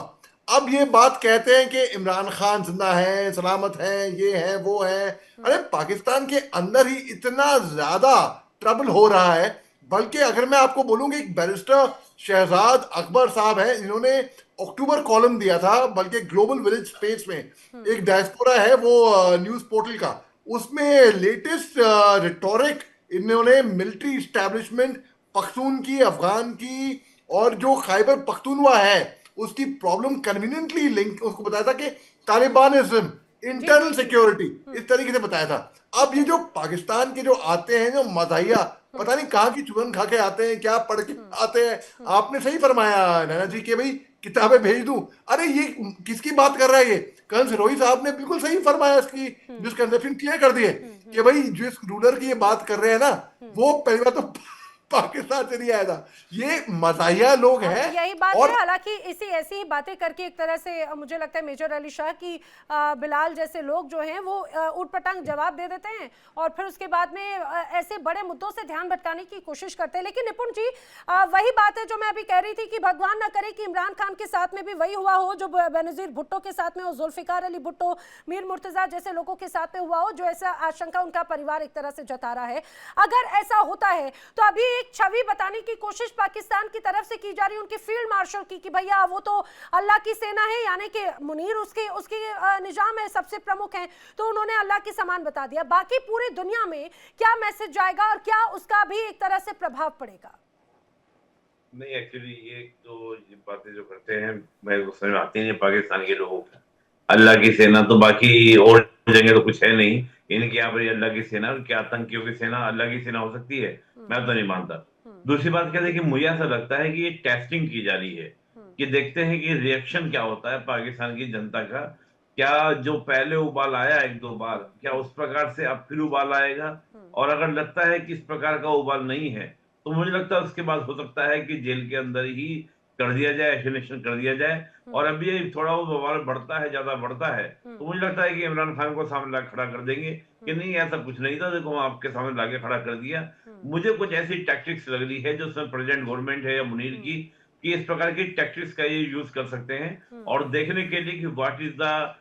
अब ये बात कहते हैं कि इमरान खान जिंदा है, सलामत है, ये है वो है। अरे पाकिस्तान के अंदर ही इतना ज्यादा ट्रबल हो रहा है। बल्कि अगर मैं आपको बोलूं कि एक बैरिस्टर शहजाद अकबर साहब है, इन्होंने अक्टूबर कॉलम दिया था, बल्कि ग्लोबल विलेज स्पेस में एक डायस्पोरा है वो न्यूज पोर्टल का, उसमें लेटेस्ट रिटोरिक इन्होंने मिलिट्री इस्टेब्लिशमेंट पख्तून की, अफगान की, और जो खैबर पख्तूनख्वा है उसकी प्रॉब्लम कन्वीनियंटली लिंक उसको बताया था कि तालिबानिज्म, इंटरनल सिक्योरिटी, इस तरीके से बताया था। अब ये जो पाकिस्तान के जो आते हैं, जो मज़ाहिया पता नहीं कहाँ की चुगन खा के आते हैं, क्या पढ़ के आते हैं। आपने सही फरमाया नैना जी कि भाई किताबें भेज दूं, अरे ये किसकी बात कर रहा है? ये कर्नल सिरोही साहब ने बिल्कुल सही फरमाया, इसकी मिसकंसेप्शन क्लियर कर दिए कि भाई जिस रूलर की ये बात कर रहे हैं ना, वो पहली बार तो पाकिस्तान से नहीं आया था, ये मज़ाहिया लोग हैं। यही बात है, हालांकि ऐसी ही बातें करके एक तरह से मुझे लगता है मेजर अली शाह की बिलाल जैसे लोग जो हैं वो उटपटांग जवाब दे देते हैं और फिर उसके बाद में ऐसे बड़े मुद्दों से ध्यान भटकाने की कोशिश करते हैं। लेकिन निपुण जी, वही बात है जो मैं अभी कह रही थी कि भगवान ना करे कि इमरान खान के साथ में भी वही हुआ हो जो बेनज़ीर भुट्टो के साथ में हो, जुल्फ़िकार अली भुट्टो, मीर मुर्तज़ा जैसे लोगों के साथ में हुआ हो, जो ऐसा आशंका उनका परिवार एक तरह से जता रहा है। अगर ऐसा होता है तो अभी एक छवि बताने की कोशिश पाकिस्तान की तरफ से की जा रही है उनकी फील्ड मार्शल की कि भैया वो तो अल्लाह की सेना है, यानी कि मुनीर उसके निजाम है, सबसे प्रमुख हैं, तो उन्होंने अल्लाह के समान बता दिया। बाकी पूरी दुनिया में क्या मैसेज जाएगा और क्या उसका भी एक तरह से प्रभाव पड़ेगा? नहीं, एक्चुअली ये तो ये बातें जो करते हैं मैं समझ में आती नहीं पाकिस्तान के लोगों को। अल्लाह की सेना तो बाकी और जगह तो कुछ है नहीं, इनके यहाँ पर अल्लाह की सेना, क्या आतंकियों की सेना अल्लाह की सेना हो सकती है? मैं तो नहीं मानता। दूसरी बात क्या है कि मुझे ऐसा लगता है कि ये टेस्टिंग की जा रही है कि देखते हैं कि रिएक्शन क्या होता है पाकिस्तान की जनता का क्या जो पहले उबाल आया एक दो बार, क्या उस प्रकार से अब फिर उबाल आएगा? और अगर लगता है कि इस प्रकार का उबाल नहीं है, तो मुझे लगता है उसके बाद हो सकता है कि जेल के अंदर ही कर दिया जाए, एसोसिनेशन कर दिया जाए। और अभी ये थोड़ा वो बवाल बढ़ता है, ज्यादा बढ़ता है, तो मुझे लगता है कि इमरान खान को सामने लाके खड़ा कर देंगे कि नहीं ऐसा कुछ नहीं था, देखो हम आपके सामने लाके खड़ा कर दिया। मुझे कुछ ऐसी टैक्टिक्स लग रही है जो उसमें प्रेजेंट गवर्नमेंट है या मुनीर की, कि इस प्रकार की टैक्टिक्स का ये यूज कर सकते हैं और देखने के लिए कि what is the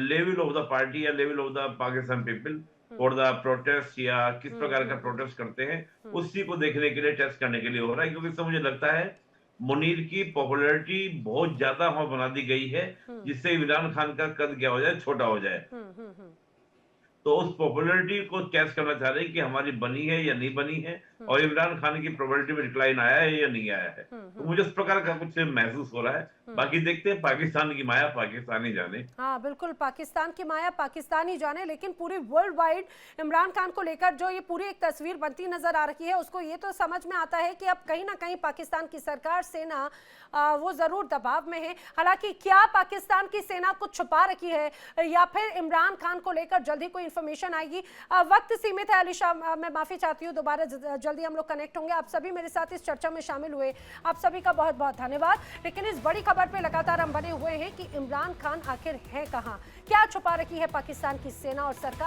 level of the party या level of the Pakistan people for the protest, या किस प्रकार का प्रोटेस्ट करते हैं, उसी को देखने के लिए, टेस्ट करने के लिए हो रहा है। क्योंकि इससे मुझे लगता है मुनीर की पॉपुलैरिटी बहुत ज्यादा वहां बना दी गई है, जिससे इमरान खान का कद क्या हो जाए, छोटा हो जाए। तो उस पॉपुलैरिटी को टेस्ट करना चाह रहे हैं कि हमारी बनी है या नहीं बनी है, और इमरान खान की पॉपुलैरिटी में डिक्लाइन आया है या नहीं आया है। तो मुझे उस प्रकार का कुछ महसूस हो रहा है। बाकी देखते हैं, पाकिस्तान की माया पाकिस्तान ही जाने। हाँ बिल्कुल, पाकिस्तान की माया पाकिस्तान ही जाने। लेकिन पूरी वर्ल्ड वाइड इमरान खान को लेकर जो ये पूरी एक तस्वीर बनती नजर आ रही है, उसको ये तो समझ में आता है कि अब कहीं ना कहीं पाकिस्तान की सरकार, सेना वो जरूर दबाव में है। हालांकि क्या पाकिस्तान की सेना कुछ छुपा रखी है या फिर इमरान खान को लेकर जल्दी कोई इंफॉर्मेशन आएगी? वक्त सीमित है अलीशा, मैं माफी चाहती हूँ, दोबारा जल्दी हम लोग कनेक्ट होंगे। आप सभी मेरे साथ इस चर्चा में शामिल हुए, आप सभी का बहुत बहुत धन्यवाद। लेकिन इस बड़ी खबर पे लगातार हम बने हुए हैं कि इमरान खान आखिर है कहां, क्या छुपा रखी है पाकिस्तान की सेना और सरकार।